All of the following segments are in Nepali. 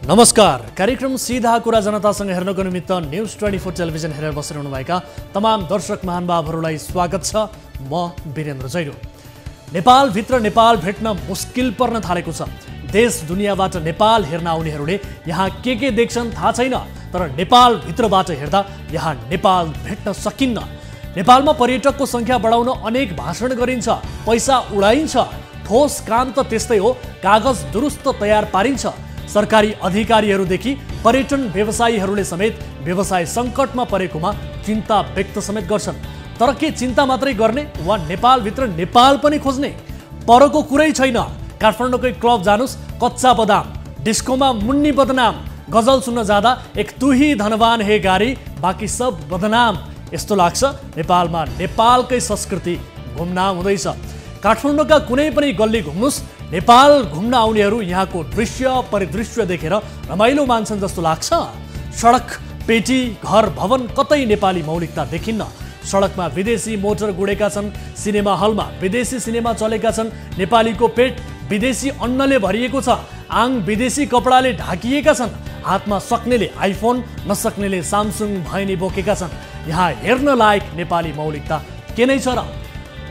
नमस्कार। कार्यक्रम सीधा कुरा जनतासँग हेर्नको निमित्त न्यूज 24 टेलिभिजन हेरेर बसिरहनुभएका तमाम दर्शक महानुभावहरूलाई स्वागत छ। म वीरेन्द्र जैरो। नेपालभित्र नेपाल भेट्न मुस्किल पर्न थालेको छ। देश दुनियाँबाट नेपाल हेर्न आउनेहरूले यहाँ के देख्छन् थाहा छैन, तर नेपालभित्रबाट हेर्दा यहाँ नेपाल भेट्न सकिन्न। नेपालमा पर्यटकको संख्या बढाउन अनेक भाषण गरिन्छ, पैसा उडाइन्छ। ठोस काम त त्यस्तै हो, कागज दुरुस्त तयार पारिन्छ। सरकारी अधिकारीहरूदेखि पर्यटन व्यवसायीहरूले समेत व्यवसाय सङ्कटमा परेकोमा चिन्ता व्यक्त समेत गर्छन्। तर के चिन्ता मात्रै गर्ने वा नेपालभित्र नेपाल पनि खोज्ने? परको कुरै छैन। काठमाडौँकै क्लब जानुस्, कच्चा बदाम, डिस्कोमा मुन्नी बदनाम, गजल सुन्न जाँदा एक तुही धनवान हे गाडी, बाँकी सब बदनाम। यस्तो लाग्छ नेपालमा नेपालकै संस्कृति गुमनाम हुँदैछ। काठमाडौँका कुनै पनि गल्ली घुम्नुस्, नेपाल घुम्न आउनेहरू यहाँको दृश्य परिदृश्य देखेर रमाइलो मान्छन् जस्तो लाग्छ। सडक, पेटी, घर, भवन कतै नेपाली मौलिकता देखिन्न। सडकमा विदेशी मोटर गुडेका छन्, सिनेमा हलमा विदेशी सिनेमा चलेका छन्, नेपालीको पेट विदेशी अन्नले भरिएको छ, आङ विदेशी कपडाले ढाकिएका छन्, हातमा सक्नेले आइफोन नसक्नेले सामसुङ भैनी बोकेका छन्। यहाँ हेर्न लायक नेपाली मौलिकता के नै छ र?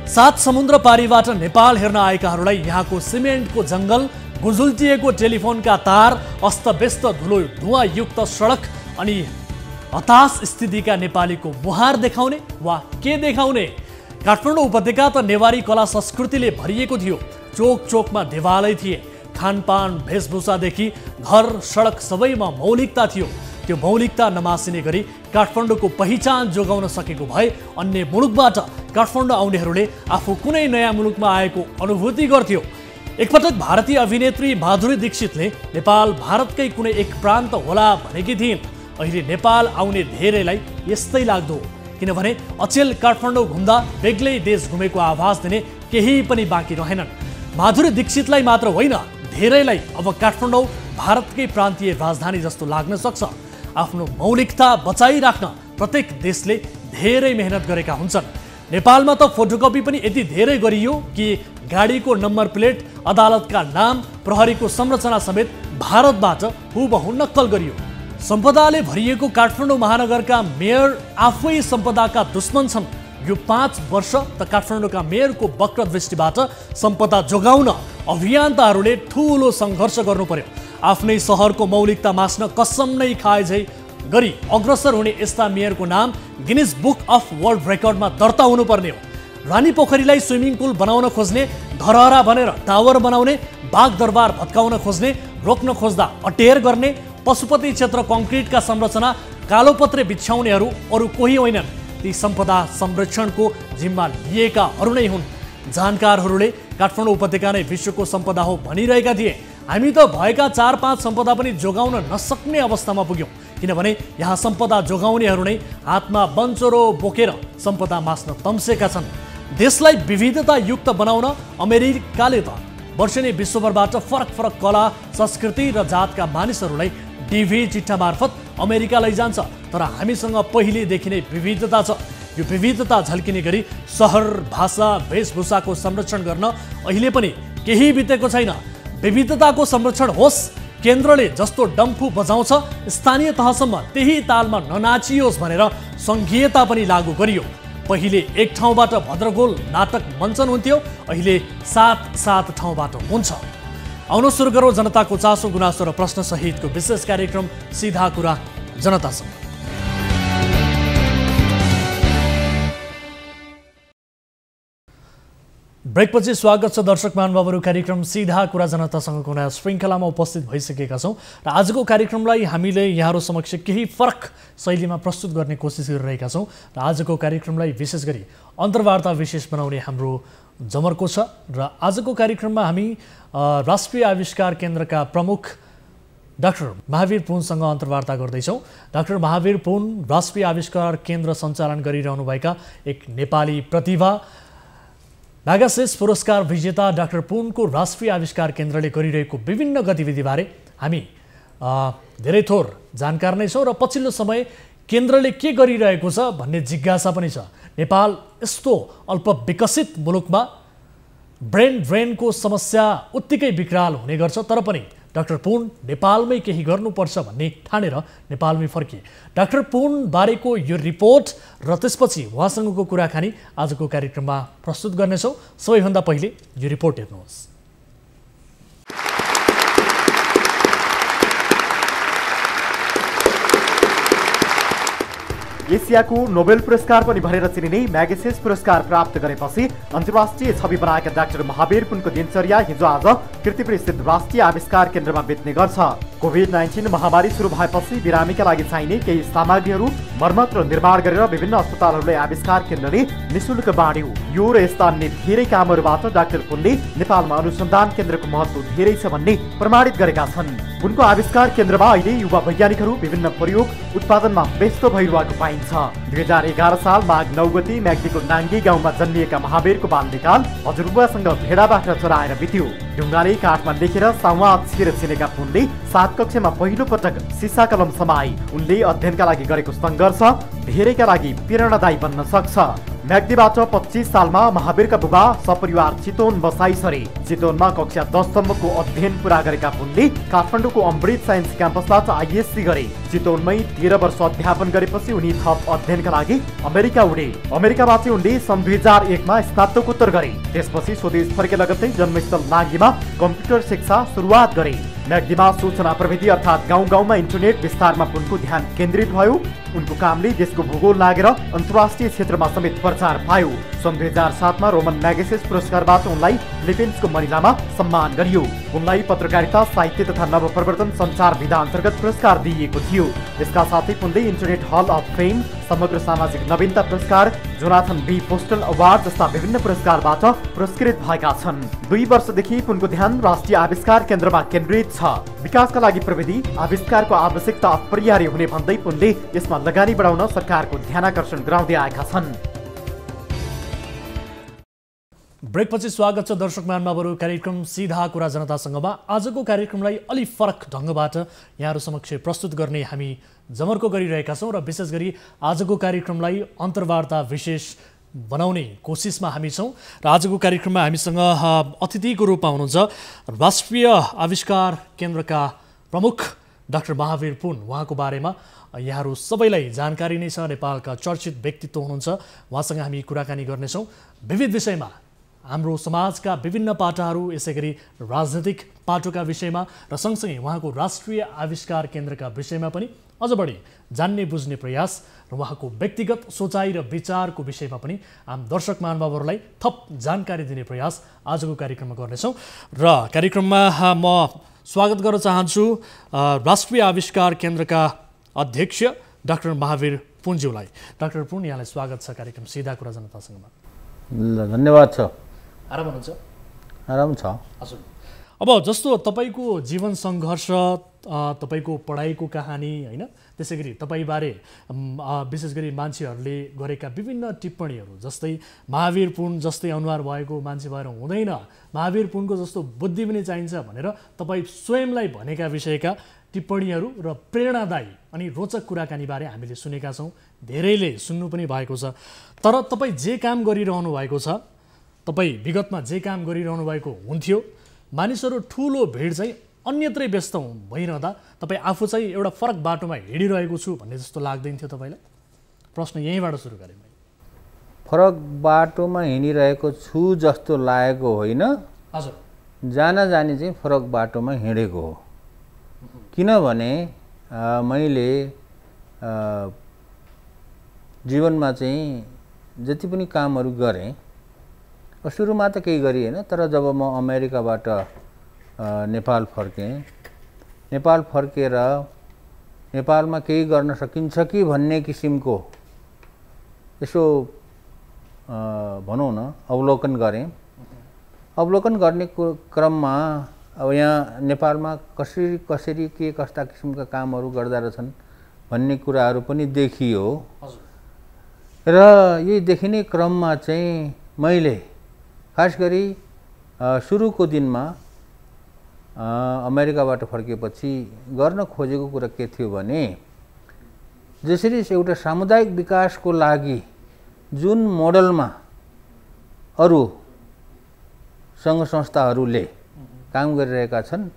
7 समुद्र पारीबाट नेपाल हेर्न आएकाहरूलाई यहाँको सिमेन्टको जङ्गल, गुजुल्टिएको टेलिफोनका तार, अस्तव्यस्त धुवाँयुक्त सडक अनि हताश स्थितिका नेपालीको मुहार देखाउने वा के देखाउने? काठमाडौँ उपत्यका त नेवारी कला संस्कृतिले भरिएको थियो। चोक चोकमा देवालय थिए। खानपान वेशभूषादेखि घर सडक सबैमा मौलिकता थियो। त्यो मौलिकता नमासिने गरी काठमाडौँको पहिचान जोगाउन सकेको भए अन्य मुलुकबाट काठमाडौँ आउनेहरूले आफू कुनै नयाँ मुलुकमा आएको अनुभूति गर्थ्यो। एकपटक भारतीय अभिनेत्री माधुरी दीक्षितले नेपाल भारतकै कुनै एक प्रान्त होला भनेकी थिइन्। अहिले नेपाल आउने धेरैलाई यस्तै लाग्दो हो, किनभने अचेल काठमाडौँ घुम्दा बेग्लै देश घुमेको आभास दिने केही पनि बाँकी रहेनन्। माधुरी दीक्षितलाई मात्र होइन, धेरैलाई अब काठमाडौँ भारतकै प्रान्तीय राजधानी जस्तो लाग्न सक्छ। आफ्नो मौलिकता बचाइराख्न प्रत्येक देशले धेरै मेहनत गरेका हुन्छन्। नेपालमा त फोटोकपी पनि यति धेरै गरियो कि गाडीको नम्बर प्लेट, अदालतका नाम, प्रहरीको संरचना समेत भारतबाट हुबहु नक्कल गरियो। सम्पदाले भरिएको काठमाडौँ महानगरका मेयर आफै सम्पदाका दुश्मन छन्। यो 5 वर्ष त काठमाडौँका मेयरको वक्र दृष्टिबाट सम्पदा जोगाउन अभियन्ताहरूले ठुलो सङ्घर्ष गर्नु पर्यो। आफ्नै सहरको मौलिकता मास्न कसम नै खाए झै गरी अग्रसर हुने यस्ता मेयरको नाम गिनिज बुक अफ वर्ल्ड रेकर्डमा दर्ता हुनुपर्ने हो। रानी पोखरीलाई स्विमिङ पुल बनाउन खोज्ने, धरहरा भनेर टावर बनाउने, बाघ दरबार भत्काउन खोज्ने, रोक्न खोज्दा अटेर गर्ने, पशुपति क्षेत्र कङ्क्रिटका संरचना कालोपत्रे बिछ्याउनेहरू अरू कोही होइनन्, ती सम्पदा संरक्षणको जिम्मा लिएका अरू नै हुन्। जानकारहरूले काठमाडौँ उपत्यका नै विश्वको सम्पदा हो भनिरहेका थिए। हामी त भएका 4-5 सम्पदा पनि जोगाउन नसक्ने अवस्थामा पुग्यौँ, किनभने यहाँ सम्पदा जोगाउनेहरू नै हातमा बन्चरो बोकेर सम्पदा मास्न तम्सेका छन्। देशलाई विविधतायुक्त बनाउन अमेरिकाले त वर्षेनी विश्वभरबाट फरक कला, संस्कृति र जातका मानिसहरूलाई डिभी चिट्ठा मार्फत अमेरिका लैजान्छ। तर हामीसँग पहिलेदेखि नै विविधता छ। यो विविधता झल्किने गरी सहर, भाषा, वेशभूषाको संरक्षण गर्न अहिले पनि केही बितेको छैन। विविधताको संरक्षण होस्, केन्द्रले जस्तो डम्फु बजाउँछ स्थानीय तहसम्म त्यही तालमा ननाचियोस् भनेर सङ्घीयता पनि लागू गरियो। पहिले एक ठाउँबाट भद्रगोल नाटक मञ्चन हुन्थ्यो, अहिले 7 ठाउँबाट हुन्छ। आउन सुरु गरौँ जनताको चासो गुनासो र प्रश्न सहितको विशेष कार्यक्रम सीधा कुरा जनतासँग। ब्रेकपछि स्वागत छ दर्शक महानुभावहरू। कार्यक्रम सीधा कुरा जनतासँगको नयाँ श्रृङ्खलामा उपस्थित भइसकेका छौँ र आजको कार्यक्रमलाई हामीले यहाँहरू समक्ष केही फरक शैलीमा प्रस्तुत गर्ने कोसिस गरिरहेका छौँ र आजको कार्यक्रमलाई विशेष गरी अन्तर्वार्ता विशेष बनाउने हाम्रो जमर्को छ। र आजको कार्यक्रममा हामी राष्ट्रिय आविष्कार केन्द्रका प्रमुख डाक्टर महावीर पुनसँग अन्तर्वार्ता गर्दैछौँ। डाक्टर महावीर पुन राष्ट्रिय आविष्कार केन्द्र सञ्चालन गरिरहनुभएका एक नेपाली प्रतिभा, म्यागासेस पुरस्कार विजेता डाक्टर पुनको राष्ट्रिय आविष्कार केन्द्रले गरिरहेको विभिन्न गतिविधिबारे हामी धेरै थोर जानकार नै छौँ र पछिल्लो समय केन्द्रले के गरिरहेको छ भन्ने जिज्ञासा पनि छ। नेपाल यस्तो अल्पविकसित मुलुकमा ब्रेन ड्रेनको समस्या उत्तिकै विकराल हुने गर्छ, तर पनि डाक्टर पुन नेपालमै केही गर्नुपर्छ भन्ने ठानेर नेपालमै फर्किए। डाक्टर पुन बारेको यो रिपोर्ट र त्यसपछि उहाँसँगको कुराकानी आजको कार्यक्रममा प्रस्तुत गर्नेछौँ। सबैभन्दा पहिले यो रिपोर्ट हेर्नुहोस्। एसियाको नोबेल पुरस्कार पनि भनेर चिनिने म्यागसेस पुरस्कार प्राप्त गरेपछि अन्तर्राष्ट्रिय छवि बनाएका डाक्टर महावीर पुनको दिनचर्या हिजो आज कीर्तिपुर स्थित राष्ट्रिय आविष्कार केन्द्रमा बित्ने गर्छ। कोभिड-19 महामारी सुरु भएपछि बिरामीका लागि चाहिने केही सामग्रीहरू मर्मत र निर्माण गरेर विभिन्न अस्पतालहरूलाई आविष्कार केन्द्रले निःशुल्क बाँड्यो। यो र यस्ता अन्य धेरै कामहरूबाट डाक्टर पुनले नेपालमा अनुसन्धान केन्द्रको महत्त्व धेरै छ भन्ने प्रमाणित गरेका छन्। उनको आविष्कार केन्द्रमा अहिले युवा वैज्ञानिकहरू विभिन्न प्रयोग उत्पादनमा व्यस्त भइरहेको पाइन्छ। 2011 साल माघ 9 गते म्याग्दीको नाङ्गी गाउँमा जन्मिएका महावीरको बाल्यकाल हजुरबुवासँग भेडा बाख्रा चराएर बित्यो। ढुङ्गाले काठमा लेखेर संवाद छिर छिनेका पुनले 7 कक्षामा पहिलो पटक सिसा कलम समाए। उनले अध्ययनका लागि गरेको सङ्घर्ष धेरैका लागि प्रेरणादायी बन्न सक्छ। म्याग्दीबाट 25 सालमा महावीरका बुबा सपरिवार चितवन बसाइ सरे। चितवनमा कक्षा 10 सम्मको अध्ययन पुरा गरेका पुनले काठमाडौँको अमृत साइन्स क्याम्पसबाट आइएससी गरे। चितवनमै 13 वर्ष अध्यापन गरेपछि उनी थप अध्ययनका लागि अमेरिका उडे। अमेरिकाबाट उनले सन् 2001 मा स्नातकोत्तर गरे। त्यसपछि स्वदेश फर्के लगत्तै जन्मस्थल नाङ्गीमा कम्प्युटर शिक्षा सुरुवात गरे। म्याग्दीमा सूचना प्रविधि अर्थात् गाउँ गाउँमा इन्टरनेट विस्तारमा पुनको ध्यान केन्द्रित भयो। उनको कामले देशको भूगोल लागेर अन्तर्राष्ट्रिय क्षेत्रमा समेत प्रचार पायो। सन् 2007 मा रोमन म्यागसेस पुरस्कारबाट उनलाई फिलिपिन्सको मनिलामा सम्मान गरियो। उनलाई पत्रकारिता साहित्य तथा नवप्रवर्तन सञ्चार विधा अन्तर्गत पुरस्कार दिइएको थियो। यसका साथै पुनले इन्टरनेट हल अफ फेम, समग्र सामाजिक नवीनता पुरस्कार, जोनाथन बी पोस्टल अवार्ड जस्ता विभिन्न पुरस्कारबाट पुरस्कृत भएका छन्। 2 वर्षदेखि पुनको ध्यान राष्ट्रिय आविष्कार केन्द्रमा केन्द्रित छ। विकासका लागि प्रविधि आविष्कारको आवश्यकता अपरिहार्य हुने भन्दै पुनले यसमा लगानी बढाउन सरकारको ध्यानाकर्षण गराउँदै आएका छन्। ब्रेकपछि स्वागत छ दर्शक महानुभावहरू। कार्यक्रम सीधा कुरा जनतासँगमा आजको कार्यक्रमलाई अलि फरक ढङ्गबाट यहाँहरू समक्ष प्रस्तुत गर्ने हामी जमर्को गरिरहेका छौँ र विशेष गरी आजको कार्यक्रमलाई अन्तर्वार्ता विशेष बनाउने कोसिसमा हामी छौँ। र आजको कार्यक्रममा हामीसँग अतिथिको रूपमा हुनुहुन्छ राष्ट्रिय आविष्कार केन्द्रका प्रमुख डाक्टर महावीर पुन। उहाँको बारेमा यहाँहरू सबैलाई जानकारी नै छ। नेपालका चर्चित व्यक्तित्व हुनुहुन्छ। उहाँसँग हामी कुराकानी गर्नेछौँ विविध विषयमा, हाम्रो समाजका विभिन्न पाटाहरू, यसै गरी राजनैतिक पाटोका विषयमा र सँगसँगै उहाँको राष्ट्रिय आविष्कार केन्द्रका विषयमा पनि अझ बढी जान्ने बुझ्ने प्रयास र उहाँको व्यक्तिगत सोचाइ र विचारको विषयमा पनि हाम दर्शक महानुभावहरूलाई थप जानकारी दिने प्रयास आजको कार्यक्रममा गर्नेछौँ। र कार्यक्रममा म स्वागत गर्न चाहन्छु राष्ट्रिय आविष्कार केन्द्रका अध्यक्ष डाक्टर महावीर पुनज्यूलाई। डाक्टर पुन, यहाँलाई स्वागत छ कार्यक्रम सीधा कुरा जनतासँगमा। धन्यवाद छ। आराम हुनुहुन्छ? आराम छ। हजुर, अब जस्तो तपाईँको जीवन सङ्घर्ष, तपाईँको पढाइको कहानी होइन, त्यसै गरी तपाईँबारे विशेष गरी मान्छेहरूले गरेका विभिन्न टिप्पणीहरू, जस्तै महावीर पुन जस्तै अनुहार भएको मान्छे भएर हुँदैन, महावीर पुनको जस्तो बुद्धि पनि चाहिन्छ भनेर तपाईँ स्वयंलाई भनेका विषयका टिप्पणीहरू र प्रेरणादायी अनि रोचक कुराकानीबारे हामीले सुनेका छौँ। धेरैले सुन्नु पनि भएको छ। तर तपाईँ जे काम गरिरहनु भएको छ, तपाईँ विगतमा जे काम गरिरहनु भएको हुन्थ्यो, मानिसहरू ठुलो भिड चाहिँ अन्यत्रै व्यस्त भइरहँदा तपाईँ आफू चाहिँ एउटा फरक बाटोमा हिँडिरहेको छु भन्ने जस्तो लाग्दैन थियो तपाईँलाई? प्रश्न यहीँबाट सुरु गरेँ। फरक बाटोमा हिँडिरहेको छु जस्तो लागेको होइन। हजुर, जानी चाहिँ फरक बाटोमा हिँडेको हो। किनभने मैले जीवनमा चाहिँ जति पनि कामहरू गरेँ, सुरुमा त केही गरिएन, तर जब म अमेरिकाबाट नेपाल फर्केँ, नेपाल फर्केर नेपालमा केही गर्न सकिन्छ कि भन्ने किसिमको यसो भनौँ न अवलोकन गरेँ। अवलोकन गर्ने क्रममा अब यहाँ नेपालमा कसरी के कस्ता किसिमका कामहरू गर्दा रहेछन् भन्ने कुराहरू पनि देखियो। र यही देखिने क्रममा चाहिँ मैले खास गरी सुरुको दिनमा अमेरिकाबाट फर्केपछि गर्न खोजेको कुरा के थियो भने, जसरी एउटा सामुदायिक विकासको लागि जुन मोडलमा अरू सङ्घ संस्थाहरूले काम गरिरहेका छन्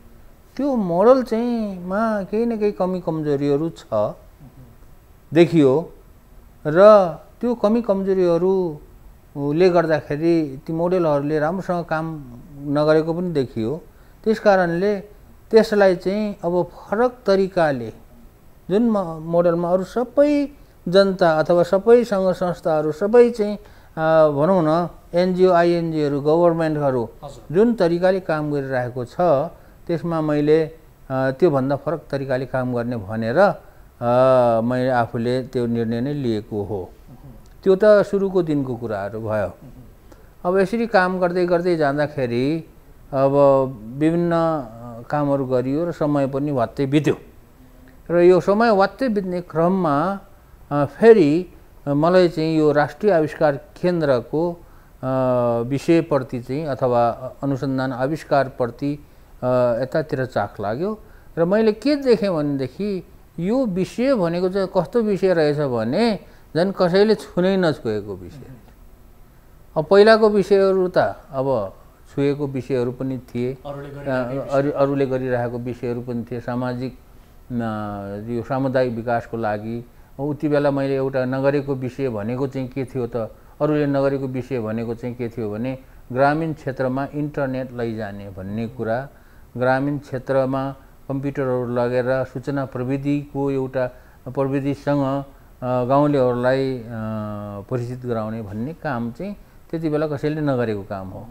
त्यो मोडल चाहिँ मा केही न केही कमी कमजोरीहरू छ देखियो र त्यो कमी कमजोरीहरूले गर्दाखेरि ती मोडेलहरूले राम्रोसँग काम नगरेको पनि देखियो। त्यसकारणले त्यसलाई चाहिँ अब फरक तरिकाले जुन मोडलमा अरू सबै जनता अथवा सबै सङ्घ संस्थाहरू सबै चाहिँ भनौँ न एनजिओ आइएनजिओहरू गभर्मेन्टहरू जुन तरिकाले काम गरिरहेको छ त्यसमा मैले त्योभन्दा फरक तरिकाले काम गर्ने भनेर मैले आफूले त्यो निर्णय नै लिएको हो। त्यो त सुरुको दिनको कुराहरू भयो। अब यसरी काम गर्दै गर्दै जाँदाखेरि अब विभिन्न कामहरू गरियो र समय पनि वात्तै बित्यो र यो समय वात्तै बित्ने क्रममा फेरि मलाई चाहिँ यो राष्ट्रिय आविष्कार केन्द्रको विषयप्रति चाहिँ अथवा अनुसन्धान आविष्कारप्रति यतातिर चाख लाग्यो र मैले के देखेँ भनेदेखि यो विषय भनेको चाहिँ कस्तो विषय रहेछ भने झन् कसैले छुनै नछुएको विषय। अब पहिलाको विषयहरू त अब छुएको विषयहरू पनि थिए, अरूले गरिरहेको विषयहरू पनि थिए, सामाजिक यो सामुदायिक विकासको लागि। उति बेला मैले एउटा नगरेको विषय भनेको चाहिँ के थियो त, अरूले नगरेको विषय भनेको चाहिँ के थियो भने ग्रामीण क्षेत्रमा इन्टरनेट लैजाने भन्ने कुरा, ग्रामीण क्षेत्रमा कम्प्युटरहरू लगेर सूचना प्रविधिको एउटा प्रविधिसँग गाउँलेहरूलाई परिचित गराउने भन्ने काम चाहिँ त्यति बेला कसैले नगरेको काम हो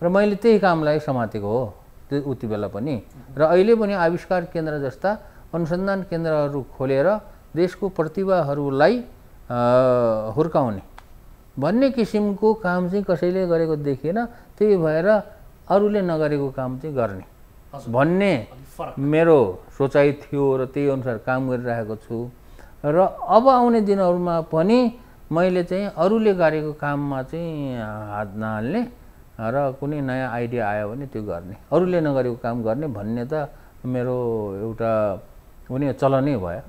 र मैले त्यही कामलाई समातेको हो त्यो उति बेला पनि। र अहिले पनि आविष्कार केन्द्र जस्ता अनुसन्धान केन्द्रहरू खोलेर देशको प्रतिभाहरूलाई हुर्काउने भन्ने किसिमको काम चाहिँ कसैले गरेको देखिएन। त्यही भएर अरूले नगरेको काम चाहिँ गर्ने भन्ने मेरो सोचाइ थियो र त्यही अनुसार काम गरिरहेको छु। र अब आउने दिनहरूमा पनि मैले चाहिँ अरूले गरेको काममा चाहिँ हात नहाल्ने र कुनै नयाँ आइडिया आयो भने त्यो गर्ने, अरूले नगरेको काम गर्ने भन्ने त मेरो एउटा कुनै चलनै भयो।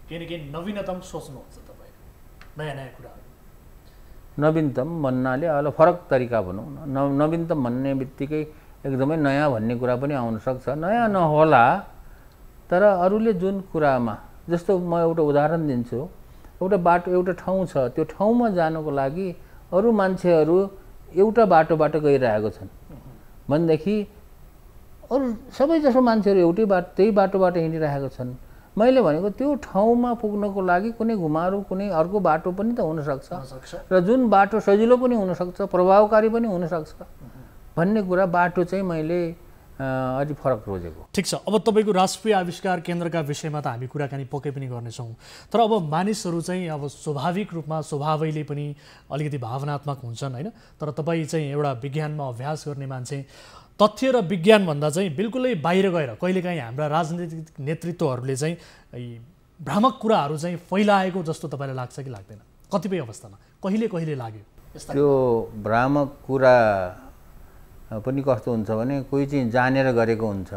केही न केही नवीनतम सोच्नुहुन्छ तपाईँ, नयाँ नयाँ कुराहरू। नवीनतम भन्नाले अब फरक तरिका भनौँ न, नवीनतम भन्ने बित्तिकै एकदमै नयाँ भन्ने कुरा पनि आउन सक्छ, नयाँ नहोला तर अरूले जुन कुरामा, जस्तो म एउटा उदाहरण दिन्छु, एउटा बाटो एउटा ठाउँ छ, त्यो ठाउँमा जानको लागि अरू मान्छेहरू एउटा बाटोबाट गइरहेको छन् भनेदेखि अरू सबैजसो मान्छेहरू एउटै त्यही बाटोबाट हिँडिरहेको छन्। मैले भनेको त्यो ठाउँमा पुग्नको लागि कुनै घुमारु कुनै अर्को बाटो पनि त हुनसक्छ र जुन बाटो सजिलो पनि हुनसक्छ, प्रभावकारी पनि हुनसक्छ भन्ने कुरा बाटो चाहिँ मैले अलि फरक रोजेको। ठिक छ, अब तपाईँको राष्ट्रिय आविष्कार केन्द्रका विषयमा त हामी कुराकानी पक्कै पनि गर्नेछौँ, तर अब मानिसहरू चाहिँ अब स्वाभाविक रूपमा स्वभावैले पनि अलिकति भावनात्मक हुन्छन् होइन। तर तपाईँ चाहिँ एउटा विज्ञानमा अभ्यास गर्ने मान्छे, तथ्य र विज्ञानभन्दा चाहिँ बिल्कुलै बाहिर गएर कहिलेकाहीँ हाम्रा राजनीतिक नेतृत्वहरूले चाहिँ भ्रामक कुराहरू चाहिँ फैलाएको जस्तो तपाईँलाई लाग्छ कि लाग्दैन? कतिपय अवस्थामा कहिले कहिले लाग्यो त्यो भ्रामक कुरा पनि कस्तो हुन्छ भने कोही चाहिँ जानेर गरेको हुन्छ,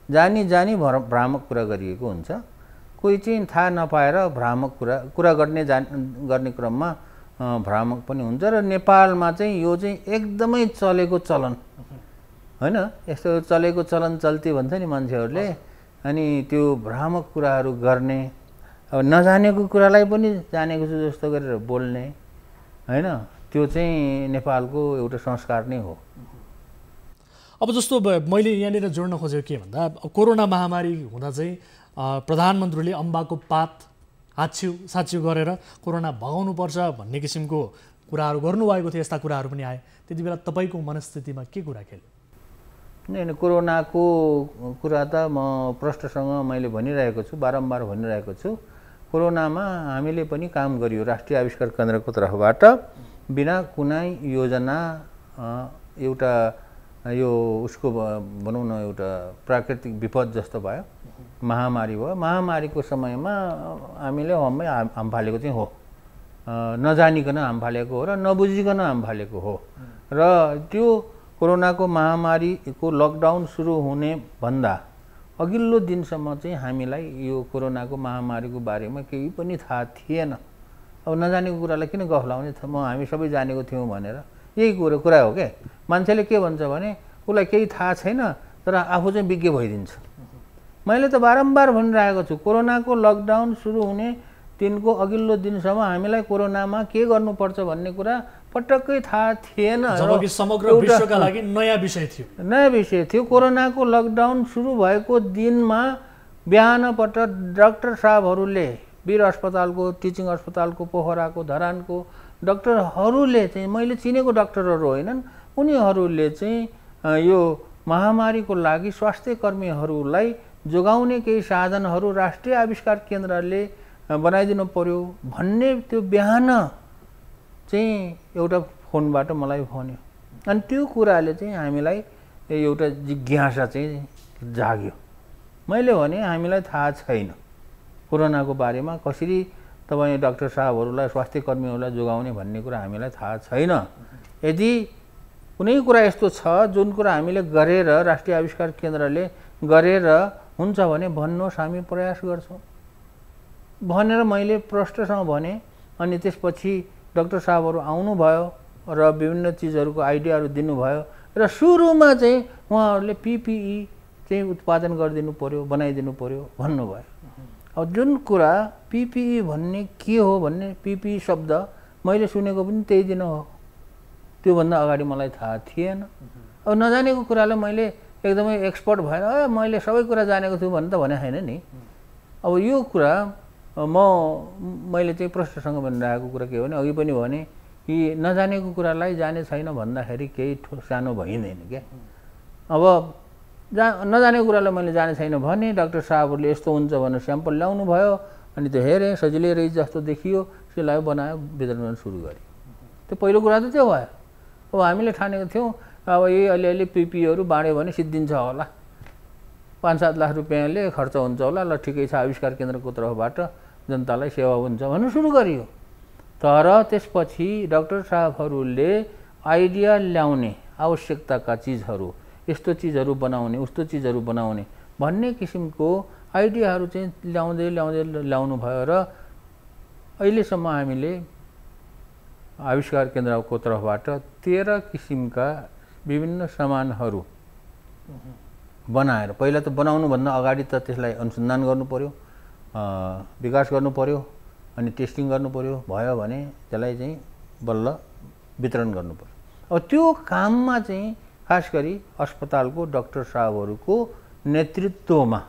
जानी भ्रामक कुरा गरिएको हुन्छ, कोही चाहिँ थाहा नपाएर भ्रामक कुरा गर्ने क्रममा भ्रामक पनि हुन्छ। र नेपालमा चाहिँ यो चाहिँ एकदमै चलेको चलन होइन, यस्तो चलेको चलन चल्ती भन्छ नि मान्छेहरूले, अनि त्यो भ्रामक कुराहरू गर्ने, अब नजानेको कुरालाई पनि जानेको छु जस्तो गरेर बोल्ने होइन, त्यो चाहिँ नेपालको एउटा संस्कार नै हो। अब जस्तो मैले यहाँनिर जोड्न खोजेको के भन्दा, कोरोना महामारी हुँदा चाहिँ प्रधानमन्त्रीले अम्बाको पात साँच्यु गरेर कोरोना भगाउनुपर्छ भन्ने किसिमको कुराहरू गर्नुभएको थियो, यस्ता कुराहरू पनि आए। त्यति बेला तपाईँको मनस्थितिमा के कुरा खेल्यो? होइन, कोरोनाको कुरा त म प्रष्टसँग मैले भनिरहेको छु, बारम्बार भनिरहेको छु। कोरोनामा हामीले पनि काम गरियो राष्ट्रिय आविष्कार केन्द्रको तर्फबाट, बिना कुनै योजना एउटा यो उसको भनौँ न एउटा प्राकृतिक विपद जस्तो भयो, महामारी भयो। महामारीको समयमा हामीले हाम फालेको चाहिँ हो, नजानिकन हाम फालेको हो र नबुझिकन हाम फालेको हो। र त्यो कोरोनाको महामारीको लकडाउन सुरु हुने भन्दा अघिल्लो दिनसम्म चाहिँ हामीलाई यो कोरोनाको महामारीको बारेमा केही पनि थाहा थिएन। अब नजानेको कुरालाई किन गफ लाउने, हामी सबै जानेको थियौँ भनेर, यही कुरा हो क्या। मान्छेले के भन्छ भने उसलाई केही थाहा छैन, तर आफू चाहिँ विज्ञ भइदिन्छ। मैले त बारम्बार भनिरहेको छु, कोरोनाको लकडाउन सुरु हुने दिनको अघिल्लो दिनसम्म हामीलाई कोरोनामा के गर्नुपर्छ भन्ने कुरा पटक्कै थाहा थिएन। जबकि समग्र विश्वका लागि नयाँ विषय थियो। नयाँ विषय थियो। कोरोनाको लकडाउन सुरु भएको दिनमा बिहानपल्ट डाक्टर साहबहरूले, वीर अस्पतालको, टिचिङ अस्पतालको, पोखराको, धरानको डाक्टरहरूले चाहिँ, मैले चिनेको डाक्टरहरू होइनन्, उनीहरूले चाहिँ यो महामारीको लागि स्वास्थ्य कर्मीहरूलाई जोगाउने केही साधनहरू राष्ट्रिय आविष्कार केन्द्रले बनाइदिनु पर्यो भन्ने त्यो बिहान चाहिँ एउटा फोनबाट मलाई भन्यो। अनि त्यो कुराले चाहिँ हामीलाई एउटा जिज्ञासा चाहिँ जाग्यो। मैले भने हामीलाई थाहा छैन कोरोनाको बारेमा कसरी तपाईँ डाक्टर साहबहरूलाई, स्वास्थ्य कर्मीहरूलाई जोगाउने भन्ने कुरा हामीलाई थाहा छैन। यदि कुनै कुरा यस्तो छ जुन कुरा हामीले गरेर, राष्ट्रिय आविष्कार केन्द्रले गरेर हुन्छ भने भन्नुहोस्, हामी प्रयास गर्छौँ भनेर मैले प्रष्टसँग भने। अनि त्यसपछि डाक्टर साहबहरू आउनुभयो र विभिन्न चिजहरूको आइडियाहरू दिनुभयो र सुरुमा चाहिँ उहाँहरूले पिपिई चाहिँ उत्पादन गरिदिनु पर्यो, बनाइदिनु पर्यो भन्नुभयो। अब जुन कुरा पिपिई भन्ने के हो भन्ने, पिपिई शब्द मैले सुनेको पनि त्यही दिन हो, त्योभन्दा अगाडि मलाई थाहा थिएन। अब नजानेको कुरालाई मैले एकदमै एक्सपर्ट भएर मैले सबै कुरा जानेको छु भन्ने त भने होइन नि। अब यो कुरा मैले चाहिँ प्रष्टसँग भनिरहेको कुरा के हो भने, अघि पनि भने कि नजानेको कुरालाई जाने छैन भन्दाखेरि केही सानो भइँदैन क्या। अब नजानेको कुरालाई मैले जाने छैन भने डाक्टर साहबहरूले यस्तो हुन्छ भनेर स्याम्पल ल्याउनु भयो, अनि त्यो हेरेँ, सजिलै रहेछ जस्तो देखियो, सिलायो, बनायो, वितरण गर्न सुरु गरेँ। त्यो पहिलो कुरा त त्यो भयो। अब हामीले ठानेको थियौँ अब यही अलिअलि पिपिईहरू बाँड्यो भने सिद्धिन्छ होला, 5-7 लाख रुपियाँले खर्च हुन्छ होला, ल ठिकै छ, आविष्कार केन्द्रको तर्फबाट जनतालाई सेवा हुन्छ भन्नु सुरु गरियो। तर त्यसपछि डाक्टर साहबहरूले आइडिया ल्याउने, आवश्यकताका चिजहरू, यस्तो चिजहरू बनाउने, उस्तो चिजहरू बनाउने भन्ने किसिमको आइडियाहरू चाहिँ ल्याउनु भयो र अहिलेसम्म हामीले आविष्कार केन्द्रको तर्फबाट 13 किसिमका विभिन्न सामानहरू बनाएर, पहिला त बनाउनुभन्दा अगाडि त त्यसलाई अनुसन्धान गर्नु पर्यो, विकास गर्नु पर्यो, अनि टेस्टिङ गर्नु पर्यो, भयो भने त्यसलाई चाहिँ बल्ल वितरण गर्नु पर्यो। अब त्यो काममा चाहिँ खास गरी अस्पतालको डाक्टर साहबहरूको नेतृत्वमा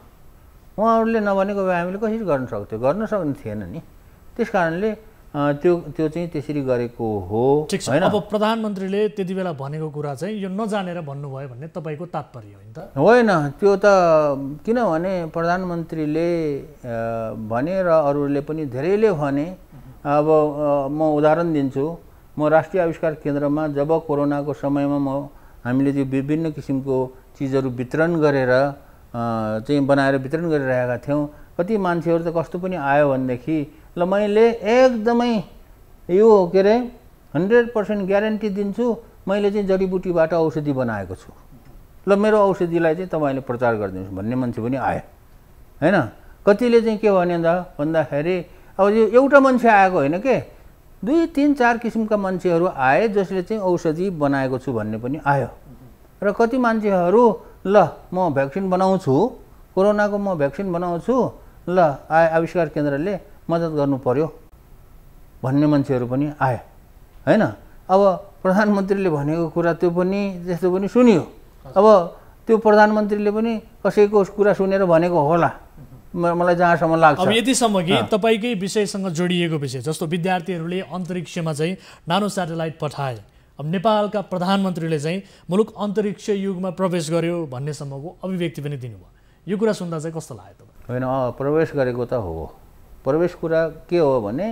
उहाँहरूले नभनेको भए हामीले कसरी गर्न सक्थ्यौँ, गर्न सक्ने थिएन नि। त्यस कारणले त्यो चाहिँ त्यसरी गरेको हो। ठिक छ। अब प्रधानमन्त्रीले त्यति बेला भनेको कुरा चाहिँ यो नजानेर भन्नुभयो भन्ने तपाईँको तात्पर्य होइन त? होइन, त्यो त किनभने प्रधानमन्त्रीले भने र अरूले पनि धेरैले भने। अब म उदाहरण दिन्छु, म राष्ट्रिय आविष्कार केन्द्रमा जब कोरोनाको समयमा हामीले त्यो विभिन्न किसिमको चिजहरू वितरण गरेर चाहिँ बनाएर वितरण गरिरहेका थियौँ, कति मान्छेहरू त कस्तो पनि आयो भनेदेखि ल मैले एकदमै यो के अरे 100% ग्यारेन्टी दिन्छु, मैले चाहिँ जडीबुटीबाट औषधि बनाएको छु, ल मेरो औषधिलाई चाहिँ तपाईँले प्रचार गरिदिनुहोस् भन्ने मान्छे पनि आयो होइन। कतिले चाहिँ के भने भन्दाखेरि अब यो एउटा मान्छे आएको होइन के, 2-3-4 किसिमका मान्छेहरू आए जसले चाहिँ औषधि बनाएको छु भन्ने पनि आयो। र कति मान्छेहरू ल म भ्याक्सिन बनाउँछु, कोरोनाको म भ्याक्सिन बनाउँछु, ल आविष्कार केन्द्रले मद्दत गर्नु पर्यो भन्ने मान्छेहरू पनि आए होइन। अब प्रधानमन्त्रीले भनेको कुरा त्यो पनि त्यस्तो पनि सुनियो। अब त्यो प्रधानमन्त्रीले पनि कसैको कुरा सुनेर भनेको होला, मलाई जहाँसम्म लाग्छ। अब यतिसम्म कि तपाईँकै विषयसँग जोडिएको विषय, जस्तो विद्यार्थीहरूले अन्तरिक्षमा चाहिँ नानो स्याटेलाइट पठाए, अब नेपालका प्रधानमन्त्रीले चाहिँ मुलुक अन्तरिक्ष युगमा प्रवेश गर्यो भन्नेसम्मको अभिव्यक्ति पनि दिनुभयो। यो कुरा सुन्दा चाहिँ कस्तो लाग्यो तपाईँ? होइन, प्रवेश गरेको त हो। प्रवेश कुरा के हो भने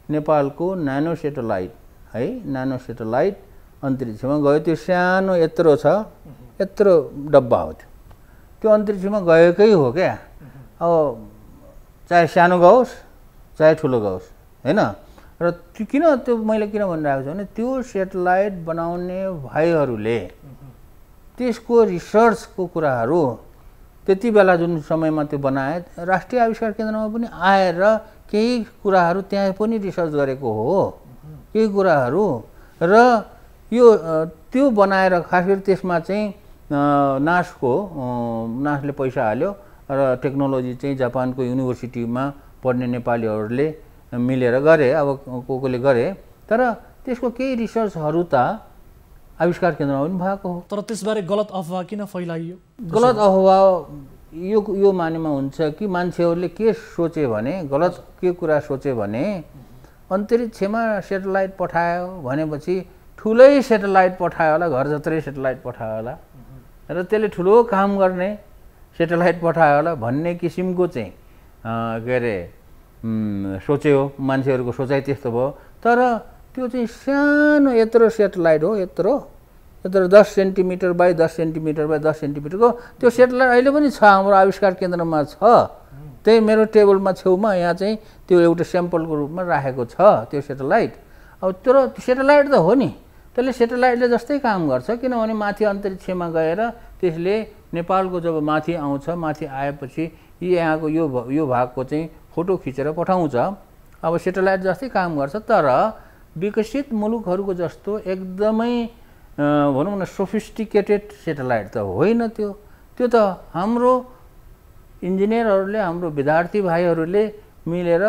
नेपालको नानो सेटेलाइट है, नानो सेटेलाइट अन्तरिक्षमा गयो। त्यो सानो यत्रो छ, यत्रो डब्बा हो, त्यो अन्तरिक्षमा गएकै हो क्या। अब चाहे सानो गओस् चाहे ठुलो गओस् होइन। र त्यो त्यो मैले किन भनिरहेको छु भने त्यो सेटेलाइट बनाउने भाइहरूले त्यसको रिसर्चको कुराहरू त्यति बेला जुन समयमा त्यो बनाए, राष्ट्रिय आविष्कार केन्द्रमा पनि आएर केही कुराहरू त्यहाँ पनि रिसर्च गरेको हो, केही कुराहरू। र यो त्यो बनाएर खास गरी त्यसमा चाहिँ नासले पैसा हाल्यो र टेक्नोलोजी चाहिँ जापानको युनिभर्सिटीमा पढ्ने नेपालीहरूले मिलेर गरे, अब कोले गरे, तर त्यसको केही रिसर्चहरू त आविष्कार केन्द्रमा पनि भएको हो। तर त्यसबारे गलत अफवाह किन फैलाइयो? गलत अफवाह यो मानेमा हुन्छ कि मान्छेहरूले के सोचे भने, गलत के कुरा सोचे भने अन्तरिक्षमा सेटेलाइट पठायो भनेपछि ठुलै सेटेलाइट पठायो होला, घर जत्रै सेटेलाइट पठायो होला र त्यसले ठुलो काम गर्ने सेटेलाइट पठायो होला भन्ने किसिमको चाहिँ के अरे सोच्यो, मान्छेहरूको सोचाइ त्यस्तो भयो। तर त्यो चाहिँ सानो यत्रो सेटेलाइट हो, यत्रो 10 सेन्टिमिटर बाई 10 सेन्टिमिटर बाई 10 सेन्टिमिटरको त्यो सेटेलाइट अहिले पनि छ, हाम्रो आविष्कार केन्द्रमा छ। त्यही मेरो टेबलमा छेउमा यहाँ चाहिँ त्यो एउटा स्याम्पलको रूपमा राखेको छ त्यो सेटेलाइट। अब तर सेटेलाइट त हो नि, त्यसले सेटेलाइटले जस्तै काम गर्छ, किनभने माथि अन्तरिक्षमा गएर त्यसले नेपालको जब माथि आउँछ, माथि आएपछि यहाँको यो भागको चाहिँ फोटो खिचेर पठाउँछ। अब सेटेलाइट जस्तै काम गर्छ, तर विकसित मुलुकहरूको जस्तो एकदमै भनौँ न सोफिस्टिकेटेड सेटेलाइट त होइन त्यो। त्यो त हाम्रो इन्जिनियरहरूले, हाम्रो विद्यार्थी भाइहरूले मिलेर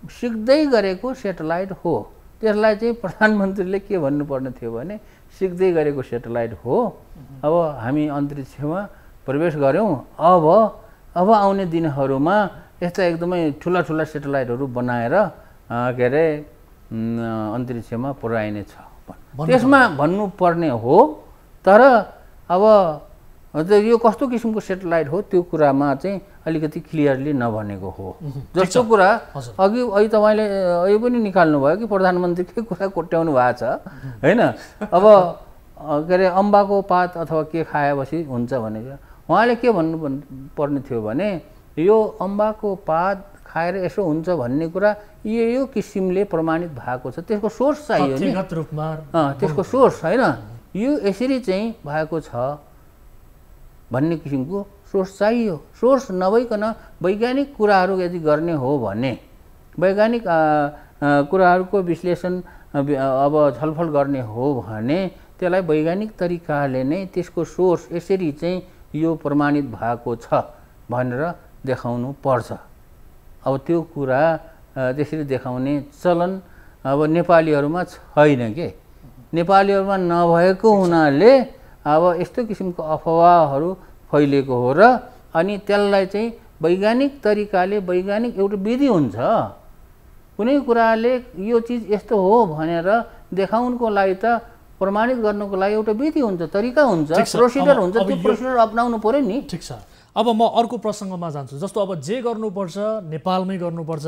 सिक्दै गरेको सेटेलाइट हो। त्यसलाई चाहिँ प्रधानमन्त्रीले के भन्नुपर्ने थियो भने सिक्दै गरेको सेटेलाइट हो। अब हामी अन्तरिक्षमा प्रवेश गऱ्यौँ, अब आउने दिनहरूमा यस्ता एकदमै ठुला सेटेलाइटहरू बनाएर के अरे अन्तरिक्षमा पुर्याइने छ, त्यसमा भन्नुपर्ने हो। तर अब यो कस्तो किसिमको सेटेलाइट हो त्यो कुरामा चाहिँ अलिकति क्लियरली नभनेको हो। जस्तो कुरा अघि तपाईँले यो पनि निकाल्नु भयो कि प्रधानमन्त्रीकै कुरा कोट्याउनु भएको छ होइन। अब के अरे अम्बाको पात अथवा के खाएपछि हुन्छ भनेको उहाँले के भन्नु पर्ने थियो भने यो अम्बाको पात खाएर यसो हुन्छ भन्ने कुरा यो किसिमले प्रमाणित भएको छ, त्यसको सोर्स चाहियो नि, त्यसको सोर्स होइन यो यसरी चाहिँ भएको छ भन्ने किसिमको सोर्स चाहियो। सोर्स नभइकन वैज्ञानिक कुराहरू यदि गर्ने हो भने, वैज्ञानिक कुराहरूको विश्लेषण अब छलफल गर्ने हो भने त्यसलाई वैज्ञानिक तरिकाले नै त्यसको सोर्स यसरी चाहिँ यो प्रमाणित भएको छ भनेर देखाउनु पर्छ। अब त्यो कुरा त्यसरी देखाउने चलन अब नेपालीहरूमा छैन के, नेपालीहरूमा नभएको हुनाले अब यस्तो किसिमको अफवाहहरू फैलिएको हो। र अनि त्यसलाई चाहिँ वैज्ञानिक तरिकाले, वैज्ञानिक एउटा विधि हुन्छ, कुनै कुराले यो चिज यस्तो हो भनेर देखाउनको लागि त प्रमाणित गर्नको लागि एउटा विधि हुन्छ, तरिका हुन्छ, प्रोसिडर हुन्छ, त्यो प्रोसिडर अपनाउनु पर्यो नि। ठिक छ। अब म अर्को प्रसङ्गमा जान्छु। जस्तो अब जे गर्नुपर्छ नेपालमै गर्नुपर्छ,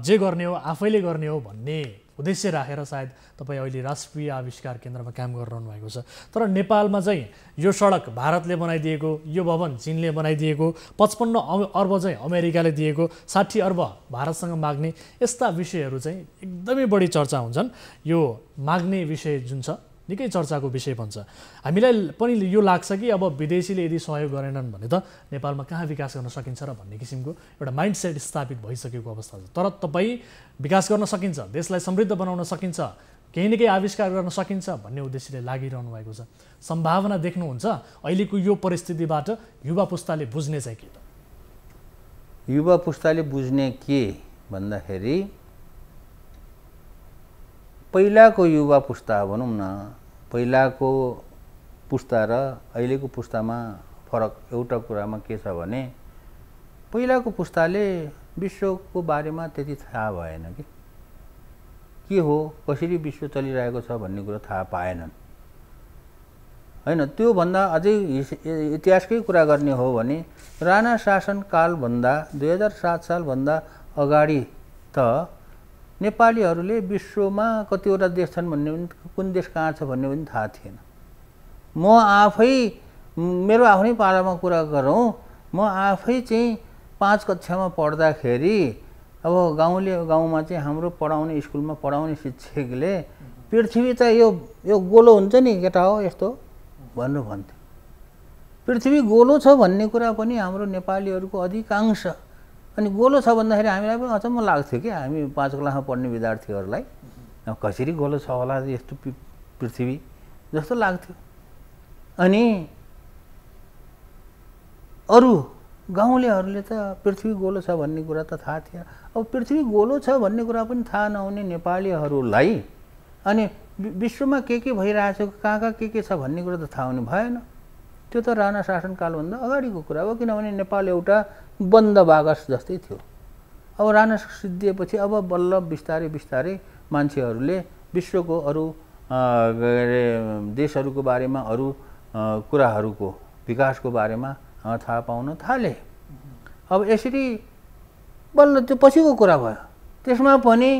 जे गर्ने हो आफैले गर्ने हो भन्ने उद्देश्य राखेर सायद तपाईँ अहिले राष्ट्रिय आविष्कार केन्द्रमा काम गरिरहनु भएको छ। तर नेपालमा चाहिँ यो सडक भारतले बनाइदिएको, यो भवन चीनले बनाइदिएको, 55 अर्ब चाहिँ अमेरिकाले दिएको, 60 अर्ब भारतसँग माग्ने, यस्ता विषयहरू चाहिँ एकदमै बढी चर्चा हुन्छन्। यो माग्ने विषय जुन छ निकै चर्चाको विषय बन्छ। हामीलाई पनि यो लाग्छ कि अब विदेशीले यदि सहयोग गरेनन् भने त नेपालमा कहाँ विकास गर्न सकिन्छ र भन्ने किसिमको एउटा माइन्डसेट स्थापित भइसकेको अवस्था छ। तर तपाईँ विकास गर्न सकिन्छ, देशलाई समृद्ध बनाउन सकिन्छ, केही न केही आविष्कार गर्न सकिन्छ भन्ने उद्देश्यले लागिरहनु भएको छ। सम्भावना देख्नुहुन्छ अहिलेको यो परिस्थितिबाट युवा पुस्ताले बुझ्ने चाहिँ के त? युवा पुस्ताले बुझ्ने के भन्दाखेरि पहिलाको युवा पुस्ता भनौँ न, पहिलाको पुस्ता र अहिलेको पुस्तामा फरक एउटा कुरामा के छ भने पहिलाको पुस्ताले विश्वको बारेमा त्यति थाहा भएन के हो, कसरी विश्व चलिरहेको छ भन्ने कुरा थाहा पाएनन् होइन। त्योभन्दा अझै इतिहासकै कुरा गर्ने हो भने राणा शासनकालभन्दा 2007 सालभन्दा अगाडि त नेपालीहरूले विश्वमा कतिवटा देश छन् भन्ने पनि, कुन देश कहाँ छ भन्ने पनि थाहा थिएन। म आफै मेरो आफ्नै पालामा कुरा गरौँ, म आफै चाहिँ 5 कक्षामा पढ्दाखेरि अब गाउँमा चाहिँ हाम्रो पढाउने स्कुलमा पढाउने शिक्षकले पृथ्वी त यो गोलो हुन्छ नि केटा हो यस्तो भनेर भन्थ्यो। पृथ्वी गोलो छ भन्ने कुरा पनि हाम्रो नेपालीहरूको अधिकांश, अनि गोलो छ भन्दाखेरि हामीलाई पनि अचम्म लाग्थ्यो कि हामी 5 क्लासमा पढ्ने विद्यार्थीहरूलाई कसरी गोलो छ होला यस्तो पृथ्वी जस्तो लाग्थ्यो। अनि अरू गाउँलेहरूले त पृथ्वी गोलो छ भन्ने कुरा त थाहा थिएन। अब पृथ्वी गोलो छ भन्ने कुरा पनि थाहा नहुने नेपालीहरूलाई अनि विश्वमा के भइरहेछ, कहाँ के छ भन्ने कुरा त थाहा हुने भएन। त्यो त राणा शासनकालभन्दा अगाडिको कुरा हो, किनभने नेपाल एउटा बन्द बाकस जस्तै थियो। अब राणा सिद्धिएपछि अब बल्ल बिस्तारै बिस्तारै मान्छेहरूले विश्वको अरू देशहरूको बारेमा, अरू कुराहरूको विकासको बारेमा थाहा पाउन थाले। अब यसरी बल्ल त्यो पछिको कुरा भयो। त्यसमा पनि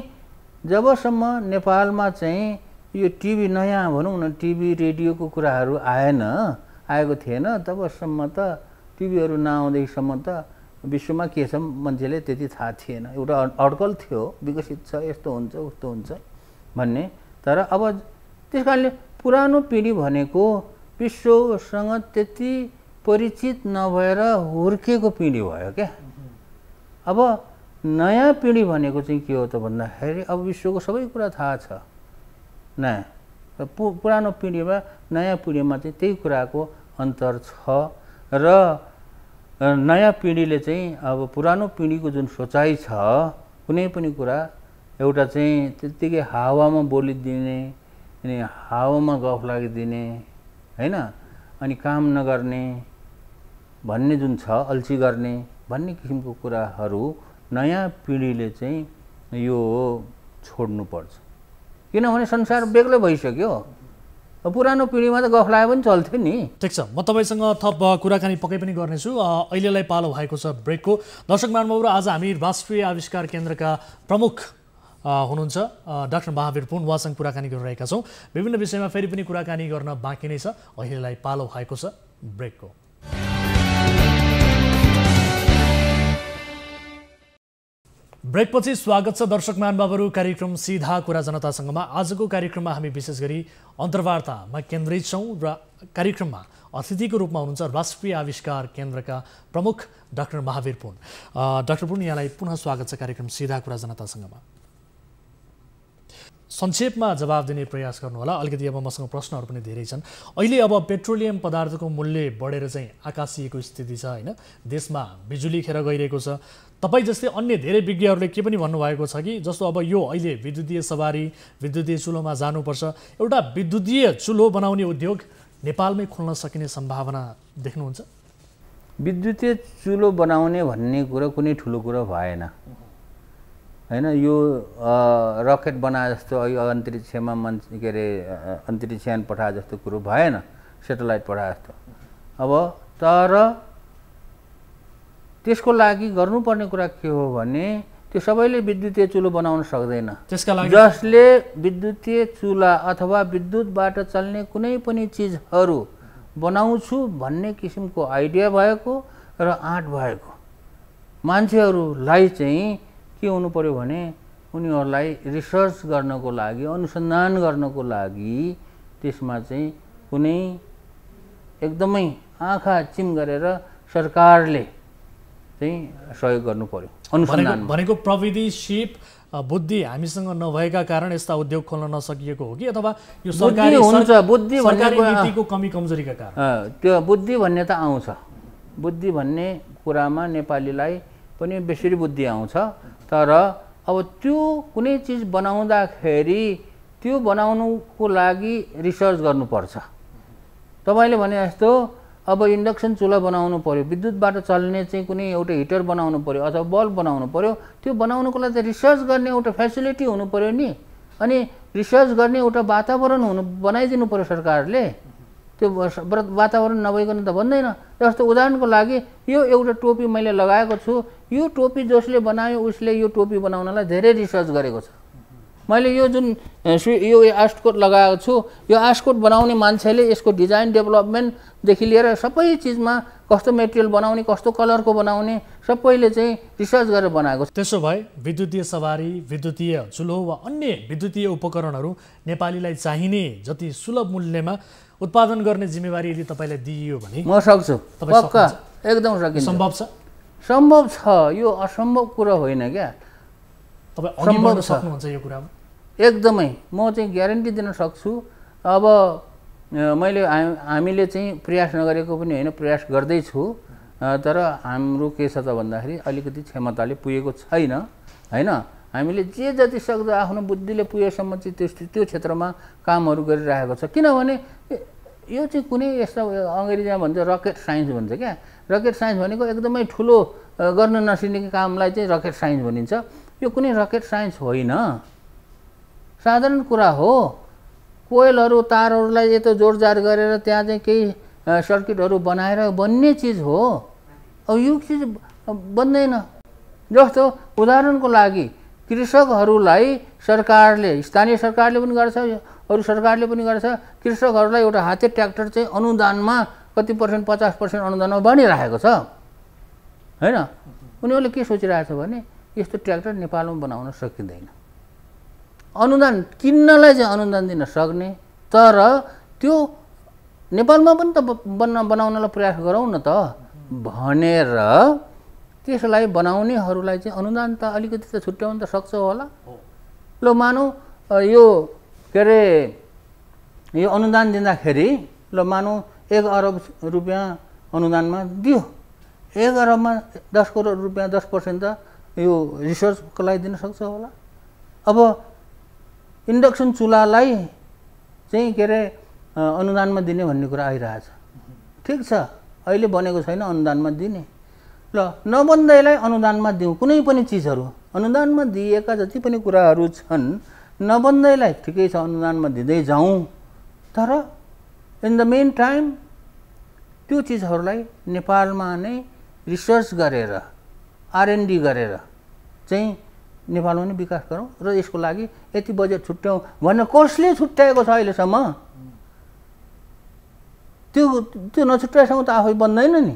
जबसम्म नेपालमा चाहिँ यो टिभी नयाँ भनौँ न टिभी रेडियोको कुराहरू आएको थिएन, तबसम्म त टिभीहरू नआउँदैसम्म त विश्वमा के छ मान्छेले त्यति थाहा थिएन। एउटा अड्कल थियो, विकसित छ, यस्तो हुन्छ उस्तो हुन्छ भन्ने। तर अब त्यस कारणले पुरानो पिँढी भनेको विश्वसँग त्यति परिचित नभएर हुर्केको पिँढी भयो क्या। अब नयाँ पिँढी भनेको चाहिँ के हो त भन्दाखेरि अब विश्वको सबै कुरा थाहा छ नयाँ, पुरानो पिँढीमा नयाँ पिँढीमा चाहिँ त्यही कुराको अन्तर छ। र नयाँ पिँढीले चाहिँ अब पुरानो पिँढीको जुन सोचाइ छ, कुनै पनि कुरा एउटा चाहिँ त्यत्तिकै हावामा बोलिदिने, अनि हावामा गफ लागिदिने होइन, अनि काम नगर्ने भन्ने जुन छ, अल्छी गर्ने भन्ने किसिमको कुराहरू नयाँ पिँढीले चाहिँ यो छोड्नुपर्छ। किनभने संसार बेग्लै भइसक्यो। पुरानो पिँढीमा त गफ लाए पनि चल्थ्यो नि। ठिक छ, म तपाईँसँग थप कुराकानी पक्कै पनि गर्नेछु। अहिलेलाई पालो भएको छ ब्रेकको। दर्शक महानुभावहरू, आज हामी राष्ट्रिय आविष्कार केन्द्रका प्रमुख हुनुहुन्छ डाक्टर महावीर पुन, उहाँसँग कुराकानी गरिरहेका छौँ। विभिन्न विषयमा फेरि पनि कुराकानी गर्न बाँकी नै छ। अहिलेलाई पालो भएको छ ब्रेकको। ब्रेकपछि स्वागत छ दर्शक महानुभावहरू। कार्यक्रम सीधा कुरा जनतासँगमा आजको कार्यक्रममा हामी विशेष गरी अन्तर्वार्तामा केन्द्रित छौँ र कार्यक्रममा अतिथिको रूपमा हुनुहुन्छ राष्ट्रिय आविष्कार केन्द्रका प्रमुख डाक्टर महावीर पुन। डाक्टर पुन, यहाँलाई पुनः स्वागत छ कार्यक्रम सीधा कुरा जनतासँगमा। संक्षेपमा जवाब दिने प्रयास गर्नुहोला। अलिकति अब मसँग प्रश्नहरू पनि धेरै छन्। अहिले अब पेट्रोलियम पदार्थको मूल्य बढेर चाहिँ आकाशिएको स्थिति छ होइन, देशमा बिजुली खेर गइरहेको छ। तपाईँ जस्तै अन्य धेरै विज्ञहरूले के पनि भन्नुभएको छ कि जस्तो अब यो अहिले विद्युतीय सवारी, विद्युतीय चुलोमा जानुपर्छ, एउटा विद्युतीय चुलो बनाउने उद्योग नेपालमै खोल्न सकिने सम्भावना देख्नुहुन्छ? विद्युतीय चुलो बनाउने भन्ने कुरा कुनै ठुलो कुरा भएन होइन। यो रकेट बनाए जस्तो अन्तरिक्षमा मान्छे के अरे अन्तरिक्षयान पठाए जस्तो कुरो भएन, सेटेलाइट पठाए जस्तो। अब तर त्यसको लागि गर्नुपर्ने कुरा के हो भने त्यो सबैले विद्युतीय चुलो बनाउन सक्दैन। त्यसका लागि जसले विद्युतीय चुला अथवा विद्युतबाट चल्ने कुनै पनि चिजहरू बनाउँछु भन्ने किसिमको आइडिया भएको र आँट भएको मान्छेहरूलाई चाहिँ के हुनु पर्यो भने उनीहरूलाई रिसर्च गर्नको लागि, अनुसन्धान गर्नको लागि त्यसमा चाहिँ कुनै एकदमै आँखा चिम गरेर सरकारले चाहिँ सहयोग गर्नु पर्यो अनुसन्धान भनेको। प्रविधि, सिप, बुद्धि हामीसँग नभएका कारण यस्ता उद्योग खोल्न नसकिएको हो कि अथवा यो सरकारी हुन्छ बुद्धि नीतिको कमी कमजोरीका कारण? त्यो बुद्धि भन्ने त आउँछ, बुद्धि भन्ने कुरामा नेपालीलाई पनि बेसरी बुद्धि आउँछ। तर अब त्यो कुनै चिज बनाउँदाखेरि त्यो बनाउनुको लागि रिसर्च गर्नुपर्छ। तपाईँले भने जस्तो अब इन्डक्सन चुला बनाउनु पर्यो, विद्युतबाट चल्ने चाहिँ कुनै एउटा हिटर बनाउनु पर्यो अथवा बल्ब बनाउनु पर्यो, त्यो बनाउनुको लागि चाहिँ रिसर्च गर्ने एउटा फेसिलिटी हुनु पर्यो नि। अनि रिसर्च गर्ने एउटा वातावरण बनाइदिनु पर्यो सरकारले। त्यो वातावरण नभइकन त भन्दैन। जस्तो उदाहरणको लागि यो एउटा टोपी मैले लगाएको छु, यो टोपी जसले बनायो उसले यो टोपी बनाउनलाई धेरै रिसर्च गरेको छ। मैले यो जुन यो आस्टकोट लगाएको छु, यो आस्टकोट बनाउने मान्छेले यसको डिजाइन डेभलपमेन्टदेखि लिएर सबै चिजमा कस्तो मेटेरियल बनाउने, कस्तो कलरको बनाउने सबैले चाहिँ रिसर्च गरेर बनाएको छ। त्यसो भए विद्युतीय सवारी, विद्युतीय चुलो वा अन्य विद्युतीय उपकरणहरू नेपालीलाई चाहिने जति सुलभ मूल्यमा उत्पादन गर्ने जिम्मेवारी यदि तपाईँलाई दिइयो भने? म सक्छु, पक्का, एकदम सकिन्छ। सम्भव छ? सम्भव छ, यो असम्भव कुरा होइन क्या। तपाईँ अघि बढ्न सक्नुहुन्छ यो कुरामा? एकदमै, म चाहिँ ग्यारेन्टी दिन सक्छु। अब हामीले चाहिँ प्रयास नगरेको पनि होइन, प्रयास गर्दैछु। तर हाम्रो के छ त भन्दाखेरि अलिकति क्षमताले पुगेको छैन हैन। हामीले जे जति सक्दो आफ्नो बुद्धिले पुगेसम्म चाहिँ त्यो क्षेत्रमा कामहरू गरिरहेको छ। किनभने यो चाहिँ कुनै यस्तो अङ्ग्रेजीमा भन्छ रकेट साइन्स भन्छ क्या। रकेट साइन्स भनेको एकदमै ठुलो गर्न नसकिने कामलाई चाहिँ रकेट साइन्स भनिन्छ। यो कुनै रकेट साइन्स होइन, साधारण कुरा हो। कोइलहरू तारहरूलाई यतो जोडजाड गरेर त्यहाँ चाहिँ केही सर्किटहरू बनाएर बन्ने चिज हो। अब यो चिज बन्दैन। जस्तो उदाहरणको लागि कृषकहरूलाई सरकारले, स्थानीय सरकारले पनि गर्छ, अरू सरकारले पनि गर्छ, कृषकहरूलाई एउटा हाते ट्र्याक्टर चाहिँ अनुदानमा कति पर्सेन्ट 50% अनुदानमा बनिरहेको छ हैन। उनीहरूले के सोचिरहेछ भने यस्तो ट्र्याक्टर नेपालमा बनाउन सकिँदैन। अनुदान किन्नलाई चाहिँ अनुदान दिन सक्ने, तर त्यो नेपालमा पनि त बनाउनलाई प्रयास गरौँ न त भनेर त्यसलाई बनाउनेहरूलाई चाहिँ अनुदान त अलिकति त छुट्याउन त सक्छ होला। ल मानौ यो के अरे यो अनुदान दिँदाखेरि ल मानौ 1 अरब रुपियाँ अनुदानमा दियो, 1 अरबमा 10 करोड रुपियाँ 10% त यो रिसर्चको लागि दिन सक्छ होला। अब इन्डक्सन चुल्हालाई चाहिँ के अरे अनुदानमा दिने भन्ने कुरा आइरहेछ। ठिक छ, अहिले बनेको छैन अनुदानमा दिने। ल नबन्दैलाई अनुदानमा दिउँ कुनै पनि चिजहरू, अनुदानमा दिएका जति पनि कुराहरू छन् नबन्दैलाई ठिकै छ अनुदानमा दिँदै जाउँ, तर इन द मेन टाइम त्यो चिजहरूलाई नेपालमा नै रिसर्च गरेर R&D गरेर चाहिँ नेपालमा नै विकास गरौँ र यसको लागि यति बजेट छुट्याउँ भनेर कसले छुट्याएको छ अहिलेसम्म? त्यो नछुट्याएसम्म त आफै बन्दैन नि।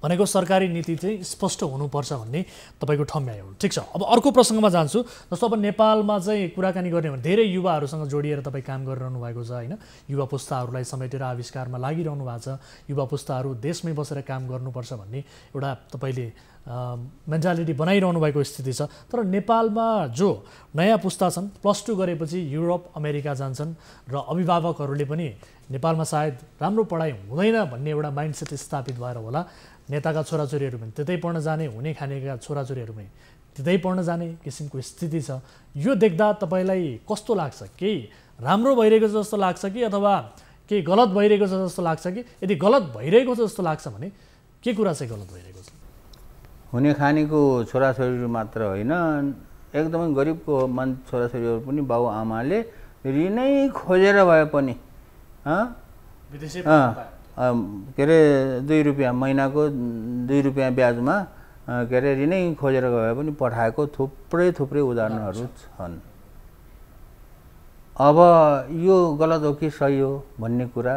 भनेको सरकारी नीति चाहिँ स्पष्ट हुनुपर्छ भन्ने तपाईँको ठम्याइ हो। ठिक छ, अब अर्को प्रसङ्गमा जान्छु। जस्तो अब नेपालमा चाहिँ कुराकानी गर्ने भने धेरै युवाहरूसँग जोडिएर तपाईँ काम गरिरहनु भएको छ होइन। युवा पुस्ताहरूलाई समेटेर आविष्कारमा लागिरहनु भएको छ। युवा पुस्ताहरू देशमै बसेर काम गर्नुपर्छ भन्ने एउटा तपाईँले मेन्टालिटी बनाइरहनु भएको स्थिति छ। तर नेपालमा जो नयाँ पुस्ता छन् +2 गरेपछि युरोप अमेरिका जान्छन् र अभिभावकहरूले पनि नेपालमा सायद राम्रो पढाइ हुँदैन भन्ने एउटा माइन्डसेट स्थापित भएर होला नेताका छोराछोरीहरू पनि त्यतै पढ्न जाने, हुने खानेका छोराछोरीहरू पनि त्यतै पढ्न जाने किसिमको स्थिति छ। यो देख्दा तपाईँलाई कस्तो लाग्छ? केही राम्रो भइरहेको छ जस्तो लाग्छ कि अथवा केही गलत भइरहेको छ जस्तो लाग्छ कि? यदि गलत भइरहेको छ जस्तो लाग्छ भने के कुरा चाहिँ गलत भइरहेको छ? हुने खानेको छोराछोरीहरू मात्र होइन, एकदमै गरिबको छोराछोरीहरू पनि बाउ आमाले ऋणै खोजेर भए पनि के अरे 2 रुपियाँ महिनाको 2 रुपियाँ ब्याजमा के अरे ऋणै खोजेर गए पनि पठाएको थुप्रै उदाहरणहरू छन्। अब यो गलत हो कि सही हो भन्ने कुरा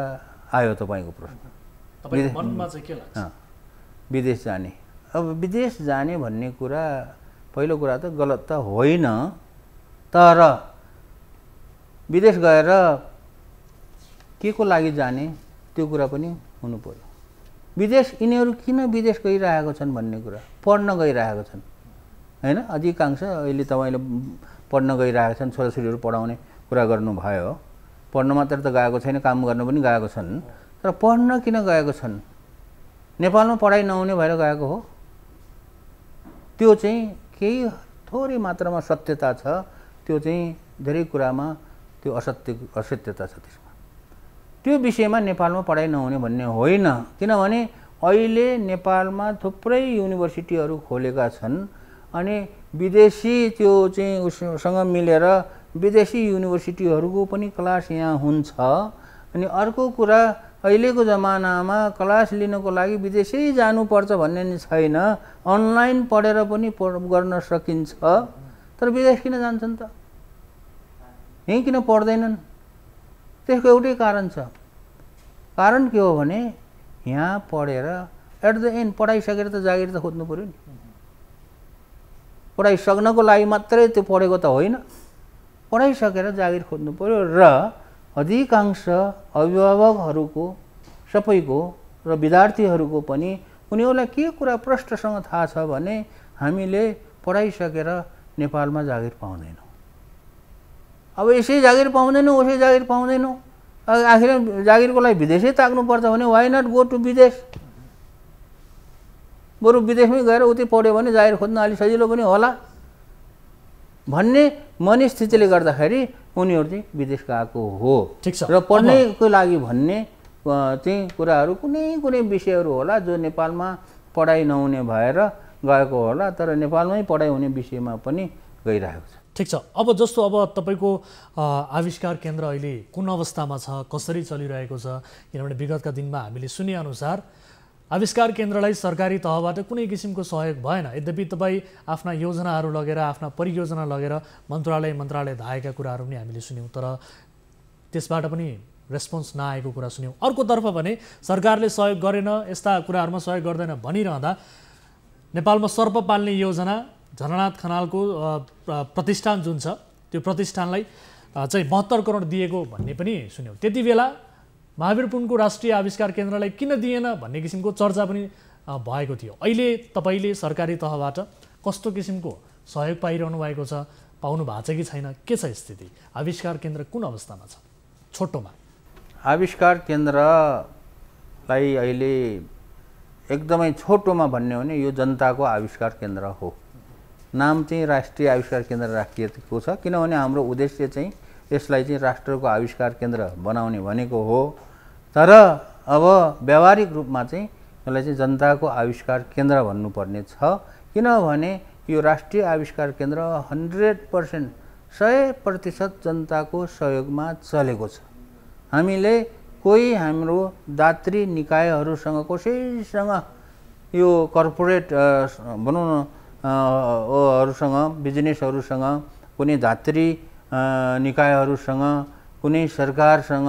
आयो तपाईँको प्रश्न। विदेश जाने, अब विदेश जाने भन्ने कुरा पहिलो कुरा त गलत त होइन, तर विदेश गएर के को लागि जाने त्यो कुरा पनि हुनु पर्यो। विदेश यिनीहरू किन विदेश गइरहेको छन् भन्ने कुरा, पढ्न गइरहेको छन् हैन। अधिकांश अहिले तपाईँले पढ्न गइरहेका छन्, छोराछोरीहरू पढाउने कुरा गर्नुभयो। पढ्न मात्र त गएको छैन, काम गर्न पनि गएको छन्। तर पढ्न किन गएको छन्? नेपालमा पढाइ नहुने भएर गएको हो? त्यो चाहिँ केही थोरै मात्रामा सत्यता छ, त्यो चाहिँ धेरै कुरामा त्यो असत्यता छ त्यसमा। त्यो विषयमा नेपालमा पढाइ नहुने भन्ने होइन, किनभने अहिले नेपालमा थुप्रै युनिभर्सिटीहरू खोलेका छन् अनि विदेशी त्यो चाहिँ उसँग मिलेर विदेशी युनिभर्सिटीहरूको पनि क्लास यहाँ हुन्छ। अनि अर्को कुरा अहिलेको जमानामा क्लास लिनको लागि विदेशै जानुपर्छ भन्ने छैन, अनलाइन पढेर पनि गर्न सकिन्छ। तर विदेश किन जान्छन् त? यहीँ किन पढ्दैनन्? त्यसको एउटै कारण छ। कारण के हो भने यहाँ पढेर एट द एन्ड पढाइसकेर त जागिर त खोज्नु पर्यो नि। पढाइसक्नको लागि मात्रै त्यो पढेको त होइन, पढाइसकेर जागिर खोज्नु पर्यो। र अधिकांश अभिभावकहरूको सबैको र विद्यार्थीहरूको पनि उनीहरूलाई के कुरा प्रष्टसँग थाहा छ भने हामीले पढाइसकेर नेपालमा जागिर पाउँदैनौँ। अब यसै जागिर पाउँदैनौँ उसै जागिर पाउँदैनौँ, आखिर जागिरको लागि विदेशै ताक्नुपर्छ भने वाइ नट गो टु विदेश? बरु विदेशमै गएर उतै पढ्यो भने जागिर खोज्न अलि सजिलो पनि होला भन्ने मनस्थितिले गर्दाखेरि उनीहरू चाहिँ विदेश गएको हो। ठिक छ। र पढ्नको लागि भन्ने चाहिँ कुराहरू कुनै विषयहरू होला जो नेपालमा पढाइ नहुने भएर गएको होला, तर नेपालमै पढाइ हुने विषयमा पनि गइरहेको छ। ठिक छ। अब जस्तो अब तपाईँको आविष्कार केन्द्र अहिले कुन अवस्थामा छ, कसरी चलिरहेको छ? किनभने विगतका दिनमा हामीले सुनेअनुसार आविष्कार केन्द्रलाई सरकारी तहबाट कुनै किसिमको सहयोग भएन। यद्यपि तपाईँ आफ्ना योजनाहरू लगेर, आफ्ना परियोजना लगेर मन्त्रालय धाएका कुराहरू पनि हामीले सुन्यौँ, तर त्यसबाट पनि रेस्पोन्स नआएको कुरा सुन्यौँ। अर्कोतर्फ भने सरकारले सहयोग गरेन, यस्ता कुराहरूमा सहयोग गर्दैन भनिरहँदा नेपालमा सर्प पाल्ने योजना झलनाथ खनालको प्रतिष्ठान जुन छ त्यो प्रतिष्ठानलाई चाहिँ 72 करोड दिएको भन्ने पनि सुन्यौँ। त्यति बेला महावीर पुनको राष्ट्रिय आविष्कार केन्द्रलाई किन दिएन भन्ने किसिमको चर्चा पनि भएको थियो। अहिले तपाईँले सरकारी तहबाट कस्तो किसिमको सहयोग पाइरहनु भएको छ, पाउनु भएको छ कि छैन, के छ स्थिति? आविष्कार केन्द्र कुन अवस्थामा छ छोटोमा? आविष्कार केन्द्रलाई अहिले एकदमै छोटोमा भन्ने हो भने यो जनताको आविष्कार केन्द्र हो। नाम चाहिँ राष्ट्रिय आविष्कार केन्द्र राखिएको छ किनभने हाम्रो उद्देश्य चाहिँ यसलाई चाहिँ राष्ट्रको आविष्कार केन्द्र बनाउने भनेको हो। तर अब व्यावहारिक रूपमा चाहिँ यसलाई चाहिँ जनताको आविष्कार केन्द्र भन्नुपर्ने छ, किनभने यो राष्ट्रिय आविष्कार केन्द्र 100% जनताको सहयोगमा चलेको छ। हामीले कोही हाम्रो दात्री निकायहरूसँग कसैसँग यो कर्पोरेट भनौँ न हरूसँग बिजनेसहरूसँग कुनै धात्री निकायहरूसँग कुनै सरकारसँग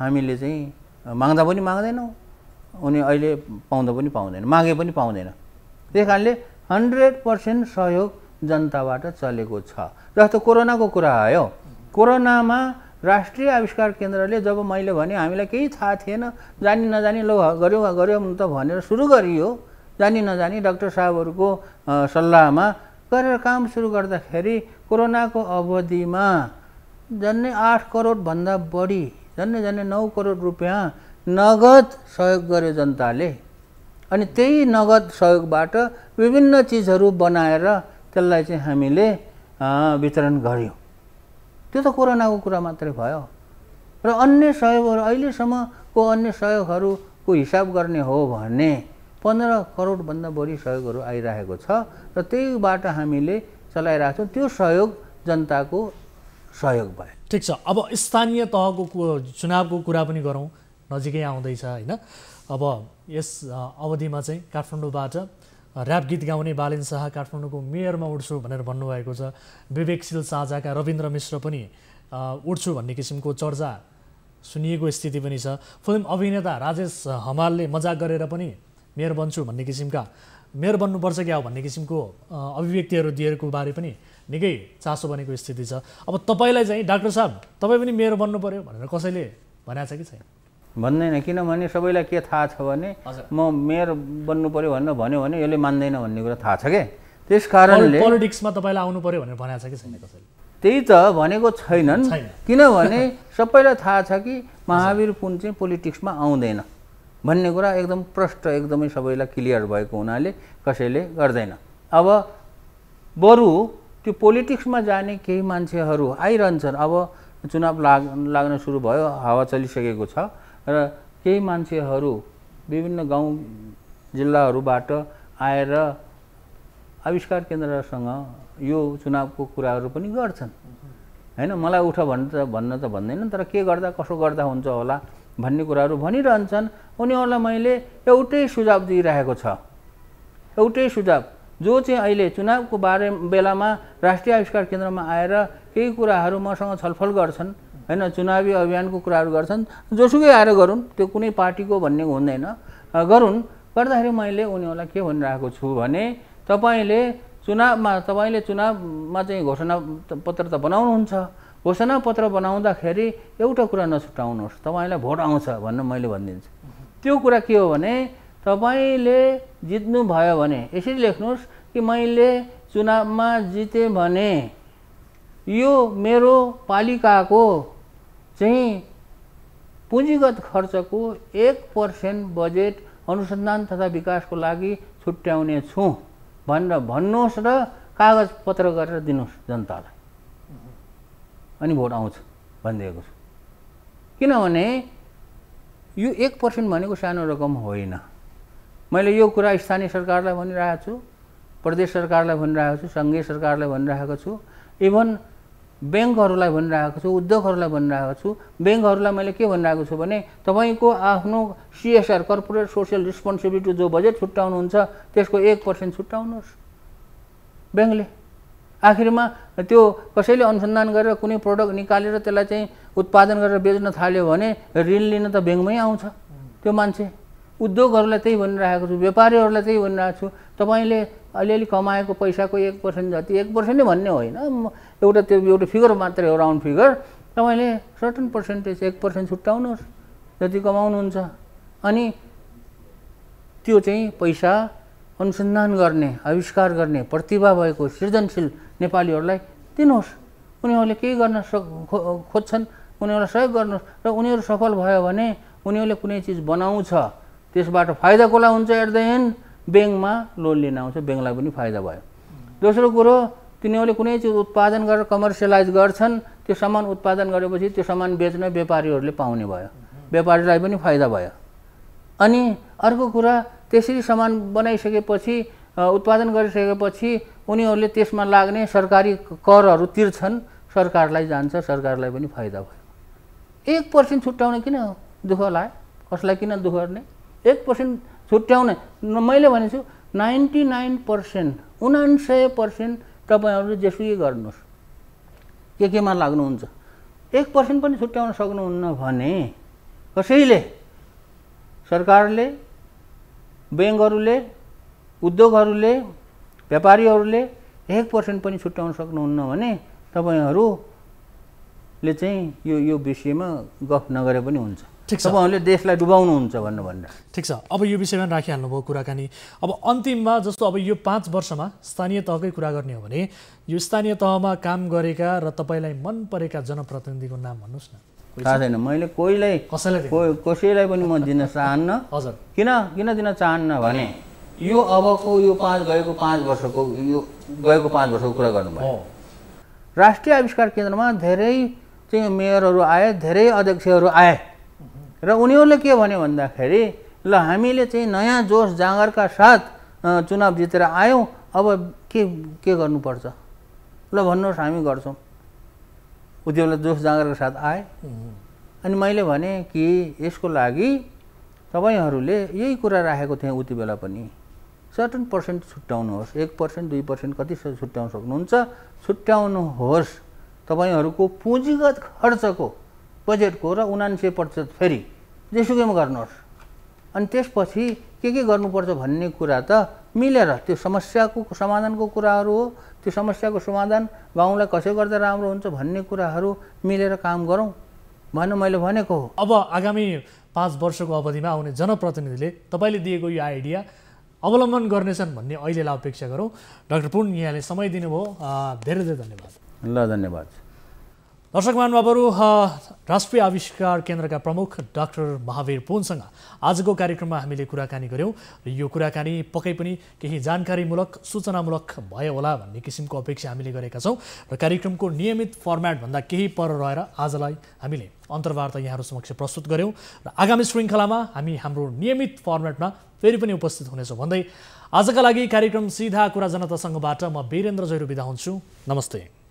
हामीले चाहिँ माग्दा पनि माग्दैनौँ, उनी अहिले पाउँदा पनि पाउँदैन, मागे पनि पाउँदैन। त्यस कारणले 100% सहयोग जनताबाट चलेको छ। जस्तो कोरोनाको कुरा आयो, कोरोनामा राष्ट्रिय आविष्कार केन्द्रले जब मैले भने हामीलाई केही थाहा थिएन, जानी नजानी लो गऱ्यौँ त भनेर सुरु गरियो, जानी नजानी डाक्टर साहबहरूको सल्लाहमा गरेर काम सुरु गर्दाखेरि कोरोनाको अवधिमा झन्डै 8 करोडभन्दा बढी झन्डै 9 करोड रुपियाँ नगद सहयोग गर्यो जनताले। अनि त्यही नगद सहयोगबाट विभिन्न चिजहरू बनाएर त्यसलाई चाहिँ हामीले वितरण गर्यौँ। त्यो त कोरोनाको कुरा मात्रै भयो। र अन्य सहयोगहरू अहिलेसम्मको अन्य सहयोगहरूको हिसाब गर्ने हो भने 15 करोडभन्दा बढी सहयोगहरू आइरहेको छ र त्यहीबाट हामीले चलाइरहेको छौँ। त्यो सहयोग जनताको सहयोग भयो। ठिक छ। अब स्थानीय तहको चुनावको कुरा पनि गरौँ, नजिकै आउँदैछ होइन? अब यस अवधिमा चाहिँ काठमाडौँबाट ऱ्याप गीत गाउने बालेन शाह काठमाडौँको मेयरमा उड्छु भनेर भन्नुभएको छ। विवेकशील साझाका रविन्द्र मिश्र पनि उड्छु भन्ने किसिमको चर्चा सुनिएको स्थिति पनि छ। फिल्म अभिनेता राजेश हमालले मजाक गरेर पनि मेयर बन्छु भन्ने किसिमका, मेयर बन्नुपर्छ क्या हो भन्ने किसिमको अभिव्यक्तिहरू दिएको बारे पनि निकै चासो बनेको स्थिति छ। अब तपाईँलाई चाहिँ डाक्टर साहब तपाईँ पनि मेयर बन्नु पर्यो भनेर कसैले भनेको छ कि छैन? भन्दैन, किनभने सबैलाई के थाहा छ भने म मेयर बन्नु पर्यो भनेर भन्यो भने यसले मान्दैन भन्ने कुरा थाहा छ के। त्यस कारणले पोलिटिक्समा तपाईँलाई आउनु पर्यो भनेर भनेको छ कि छैन कसैले? त्यही त भनेको छैनन्, किनभने सबैलाई थाहा छ कि महावीर पुन चाहिँ पोलिटिक्समा आउँदैन भन्ने कुरा एकदम प्रष्ट एकदमै सबैलाई क्लियर भएको हुनाले कसैले गर्दैन। अब बरु त्यो पोलिटिक्समा जाने केही मान्छेहरू आइरहन्छन्। अब चुनाव लाग्न सुरु भयो, हावा चलिसकेको छ र केही मान्छेहरू विभिन्न गाउँ जिल्लाहरूबाट आएर आविष्कार केन्द्रसँग यो चुनावको कुराहरू पनि गर्छन् हैन। मलाई उठ भन्न त भन्दैनन्, तर के गर्दा कसो गर्दा हुन्छ होला भन्ने कुराहरू भनिरहन्छन्। उनीहरूलाई मैले एउटै सुझाव दिइरहेको छ, एउटै सुझाव जो चाहिँ अहिले चुनावको बेलामा राष्ट्रिय आविष्कार केन्द्रमा आएर केही कुराहरू मसँग छलफल गर्छन् हैन, चुनावी अभियानको कुराहरू गर्छन्, जोसुकै आएर गरून्, त्यो कुनै पार्टीको भन्ने हुँदैन, गरून्। गर्दाखेरि मैले उनीहरूलाई के भनिरहेको छु भने तपाईँले चुनावमा चाहिँ घोषणा पत्र त बनाउनुहुन्छ, घोषणा पत्र बनाउँदाखेरि एउटा कुरा नछुटाउनुहोस्, तपाईँलाई भोट आउँछ भन्न मैले भनिदिन्छु। त्यो कुरा के हो भने तपाईँले जित्नु भयो भने यसरी लेख्नुहोस् कि मैले चुनावमा जितेँ भने यो मेरो पालिकाको चाहिँ पुँजीगत खर्चको 1% बजेट अनुसन्धान तथा विकासको लागि छुट्याउने छु भनेर भन्नुहोस् र कागजपत्र गरेर दिनुहोस् जनतालाई, अनि भोट आउँछ भनिदिएको छु। किनभने यो 1% भनेको सानो रकम होइन। मैले यो कुरा स्थानीय सरकारलाई भनिरहेको छु, प्रदेश सरकारलाई भनिरहेको छु, सङ्घीय सरकारलाई भनिरहेको छु, इभन ब्याङ्कहरूलाई भनिरहेको छु, उद्योगहरूलाई भनिरहेको छु। ब्याङ्कहरूलाई मैले के भनिरहेको छु भने तपाईँको आफ्नो CSR कर्पोरेट सोसियल रिस्पोन्सिबिलिटी जो बजेट छुट्याउनुहुन्छ त्यसको 1% छुट्याउनुहोस् ब्याङ्कले। आखिरमा त्यो कसैले अनुसन्धान गरेर कुनै प्रडक्ट निकालेर त्यसलाई चाहिँ उत्पादन गरेर बेच्न थाल्यो भने ऋण लिन त ब्याङ्कमै आउँछ त्यो मान्छे। उद्योगहरूलाई त्यही भनिरहेको छु, व्यापारीहरूलाई त्यही भनिरहेको छु, तपाईँले अलिअलि कमाएको पैसाको 1% जति, 1% नै भन्ने होइन, एउटा फिगर मात्रै हो, राउन्ड फिगर, तपाईँले सर्टन पर्सेन्टेज 1% छुट्याउनुहोस् जति कमाउनुहुन्छ। अनि त्यो चाहिँ पैसा अनुसन्धान गर्ने, आविष्कार गर्ने प्रतिभा भएको सृजनशील नेपालीहरूलाई दिनुहोस्। उनीहरूले केही गर्न खोज्छन्, उनीहरूलाई सहयोग गर्नुहोस् र उनीहरू सफल भयो भने उनीहरूले कुनै चिज बनाउँछ, त्यसबाट फाइदा कसलाई हुन्छ एट द एन्ड? ब्याङ्कमा लोन लिन आउँछ, ब्याङ्कलाई पनि फाइदा भयो। दोस्रो कुरो, तिनीहरूले कुनै चिज उत्पादन गरेर कमर्सियलाइज गर्छन्, त्यो सामान उत्पादन गरेपछि त्यो सामान बेच्न व्यापारीहरूले पाउने भयो, व्यापारीलाई पनि फाइदा भयो। अनि अर्को कुरा, त्यसरी सामान बनाइसकेपछि, उत्पादन गरिसकेपछि उनीहरूले त्यसमा लाग्ने सरकारी करहरू तिर्छन्, सरकारलाई जान्छ, सरकारलाई पनि फाइदा भयो। 1% छुट्याउने किन दुःख लाग्यो? कसलाई किन दुःख गर्ने? 1% छुट्याउने, मैले भनेछु 99%, 99% तपाईँहरू जेसुकै गर्नुहोस्, केमा लाग्नुहुन्छ, 1% पनि छुट्याउन सक्नुहुन्न भने कसैले, सरकारले, ब्याङ्कहरूले, उद्योगहरूले, व्यापारीहरूले 1% पनि छुट्याउन सक्नुहुन्न भने तपाईँहरूले चाहिँ यो विषयमा गफ नगरे पनि हुन्छ। तपाईँहरूले देशलाई डुबाउनुहुन्छ भन्नु। ठिक छ, अब यो विषयमा राखिहाल्नुभयो कुराकानी। अब अन्तिममा जस्तो अब यो 5 वर्षमा स्थानीय तहकै कुरा गर्ने हो भने यो स्थानीय तहमा काम गरेका र तपाईँलाई मन परेका जनप्रतिनिधिको नाम भन्नुहोस् न। थाहा छैन, मैले कसैलाई पनि म दिन चाहन्न। हजुर, किन दिन चाहन्न भने यो अबको यो गएको 5 वर्षको कुरा गर्नुभयो। राष्ट्रिय आविष्कार केन्द्रमा धेरै चाहिँ मेयरहरू आए, धेरै अध्यक्षहरू आए र उनीहरूले के भन्यो भन्दाखेरि ल हामीले चाहिँ नयाँ जोस जाँगरका साथ चुनाव जितेर आयौँ, अब के गर्नुपर्छ, ल भन्नुहोस् हामी गर्छौँ। उद्योगलाई जोस जाँगरका साथ आए। अनि मैले भने कि यसको लागि तपाईँहरूले यही कुरा राखेको थिएँ उति बेला पनि, सर्टन पर्सेन्ट छुट्याउनुहोस्, 1%, 2% कति छुट्याउन सक्नुहुन्छ छुट्याउनुहोस्। तपाईँहरूको पुँजीगत खर्चको बजेटको र 99% फेरि जेसुकैमा गर्नुहोस्। अनि त्यसपछि के गर्नुपर्छ भन्ने कुरा त मिलेर, त्यो समस्याको समाधानको कुराहरू हो, त्यो समस्याको समाधान गाउँलाई कसै गर्दा राम्रो हुन्छ भन्ने कुराहरू मिलेर काम गरौँ भन्नु मैले भनेको हो। अब आगामी 5 वर्षको अवधिमा आउने जनप्रतिनिधिले तपाईँले दिएको यो आइडिया अवलम्बन गर्नेछन् भन्ने अहिलेलाई अपेक्षा गरौँ। डाक्टर पुन, यहाँले समय दिनुभयो, धेरै धेरै धन्यवाद। ल, धन्यवाद। दर्शक महानुभावहरू, राष्ट्रिय आविष्कार केन्द्रका प्रमुख डाक्टर महावीर पुनसँग आजको कार्यक्रममा हामीले कुराकानी गऱ्यौँ र यो कुराकानी पक्कै पनि केही जानकारीमूलक, सूचनामूलक भयो होला भन्ने किसिमको अपेक्षा हामीले गरेका छौँ र कार्यक्रमको नियमित फर्मेटभन्दा केही पर रहेर आजलाई हामीले अन्तर्वार्ता यहाँहरू समक्ष प्रस्तुत गऱ्यौँ र आगामी श्रृङ्खलामा हामी हाम्रो नियमित फर्मेटमा फेरि पनि उपस्थित हुनेछौँ भन्दै आजका लागि कार्यक्रम सिधा कुरा जनतासँगबाट म वीरेन्द्र जैरू बिदा हुन्छु। नमस्ते।